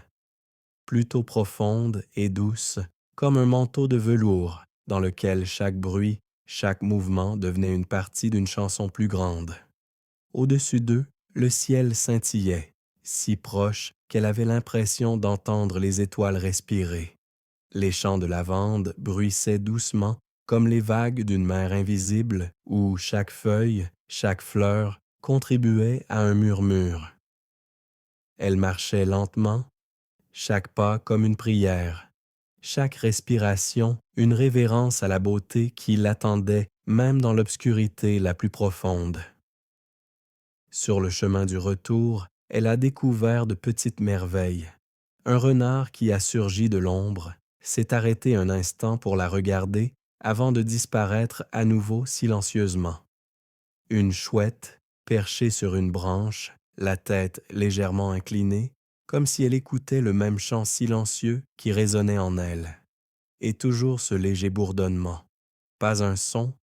A: plutôt profonde et douce, comme un manteau de velours dans lequel chaque bruit, chaque mouvement devenait une partie d'une chanson plus grande. Au-dessus d'eux, le ciel scintillait, si proche qu'elle avait l'impression d'entendre les étoiles respirer. Les champs de lavande bruissaient doucement comme les vagues d'une mer invisible où chaque feuille, chaque fleur contribuait à un murmure. Elle marchait lentement, chaque pas comme une prière, chaque respiration une révérence à la beauté qui l'attendait même dans l'obscurité la plus profonde. Sur le chemin du retour, elle a découvert de petites merveilles. Un renard qui a surgi de l'ombre s'est arrêté un instant pour la regarder avant de disparaître à nouveau silencieusement. Une chouette, perchée sur une branche, la tête légèrement inclinée, comme si elle écoutait le même chant silencieux qui résonnait en elle. Et toujours ce léger bourdonnement. Pas un son,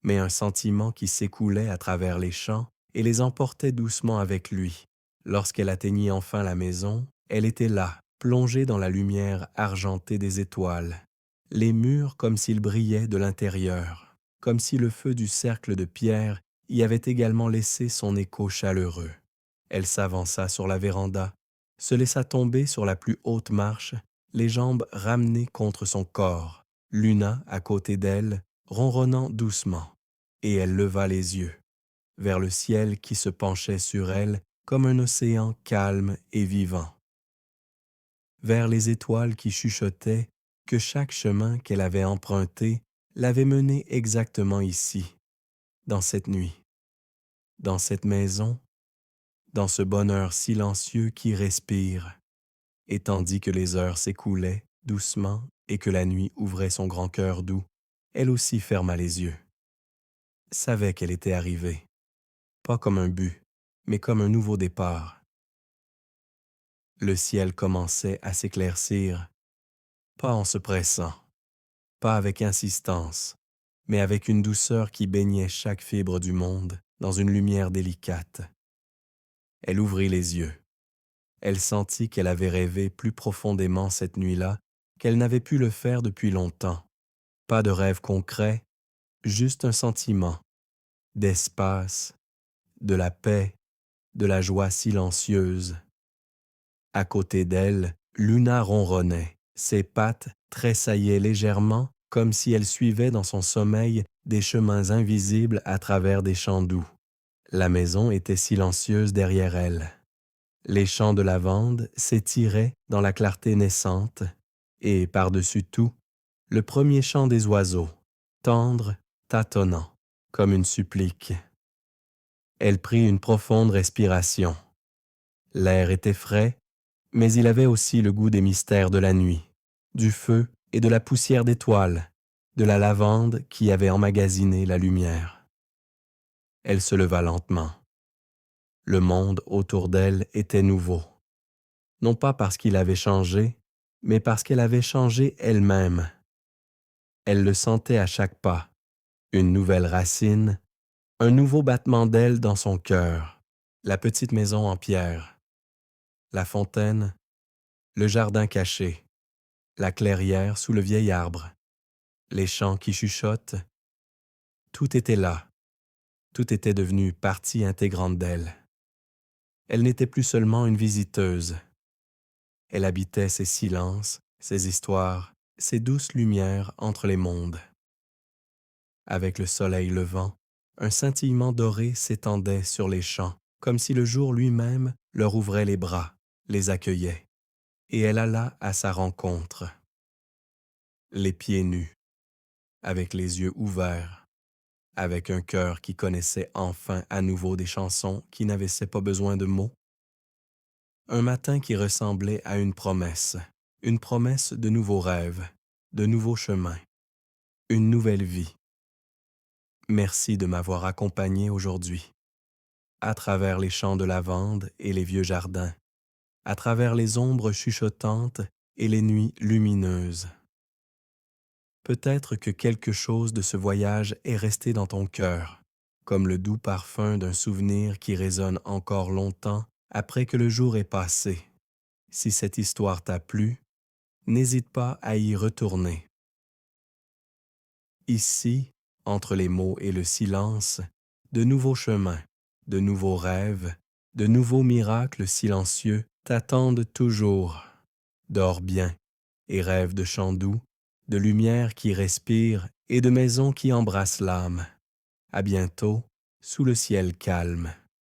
A: mais un sentiment qui s'écoulait à travers les champs et les emportait doucement avec lui. Lorsqu'elle atteignit enfin la maison, elle était là, plongée dans la lumière argentée des étoiles. Les murs comme s'ils brillaient de l'intérieur, comme si le feu du cercle de pierre y avait également laissé son écho chaleureux. Elle s'avança sur la véranda, se laissa tomber sur la plus haute marche, les jambes ramenées contre son corps, Luna à côté d'elle, ronronnant doucement, et elle leva les yeux vers le ciel qui se penchait sur elle comme un océan calme et vivant, vers les étoiles qui chuchotaient que chaque chemin qu'elle avait emprunté l'avait menée exactement ici, dans cette nuit, dans cette maison, dans ce bonheur silencieux qui respire, et tandis que les heures s'écoulaient doucement et que la nuit ouvrait son grand cœur doux, elle aussi ferma les yeux, savait qu'elle était arrivée, pas comme un but, mais comme un nouveau départ. Le ciel commençait à s'éclaircir, pas en se pressant, pas avec insistance, mais avec une douceur qui baignait chaque fibre du monde dans une lumière délicate. Elle ouvrit les yeux. Elle sentit qu'elle avait rêvé plus profondément cette nuit-là qu'elle n'avait pu le faire depuis longtemps. Pas de rêve concret, juste un sentiment d'espace, de la paix, de la joie silencieuse. À côté d'elle, Luna ronronnait. Ses pattes tressaillaient légèrement comme si elle suivait dans son sommeil des chemins invisibles à travers des champs doux. La maison était silencieuse derrière elle. Les champs de lavande s'étiraient dans la clarté naissante, et par-dessus tout, le premier chant des oiseaux, tendre, tâtonnant, comme une supplique. Elle prit une profonde respiration. L'air était frais, mais il avait aussi le goût des mystères de la nuit, du feu et de la poussière d'étoiles, de la lavande qui avait emmagasiné la lumière. Elle se leva lentement. Le monde autour d'elle était nouveau, non pas parce qu'il avait changé, mais parce qu'elle avait changé elle-même. Elle le sentait à chaque pas, une nouvelle racine, Un nouveau battement d'ailes dans son cœur, la petite maison en pierre, la fontaine, le jardin caché, la clairière sous le vieil arbre, les champs qui chuchotent, tout était là, tout était devenu partie intégrante d'elle. Elle n'était plus seulement une visiteuse. Elle habitait ses silences, ses histoires, ses douces lumières entre les mondes. Avec le soleil levant, un scintillement doré s'étendait sur les champs, comme si le jour lui-même leur ouvrait les bras, les accueillait, et elle alla à sa rencontre. Les pieds nus, avec les yeux ouverts, avec un cœur qui connaissait enfin à nouveau des chansons qui n'avaient pas besoin de mots. Un matin qui ressemblait à une promesse de nouveaux rêves, de nouveaux chemins, une nouvelle vie. Merci de m'avoir accompagné aujourd'hui, à travers les champs de lavande et les vieux jardins, à travers les ombres chuchotantes et les nuits lumineuses. Peut-être que quelque chose de ce voyage est resté dans ton cœur, comme le doux parfum d'un souvenir qui résonne encore longtemps après que le jour est passé. Si cette histoire t'a plu, n'hésite pas à y retourner. Ici, entre les mots et le silence, de nouveaux chemins, de nouveaux rêves, de nouveaux miracles silencieux t'attendent toujours. Dors bien et rêve de chants doux, de lumière qui respire et de maisons qui embrassent l'âme. À bientôt, sous le ciel calme.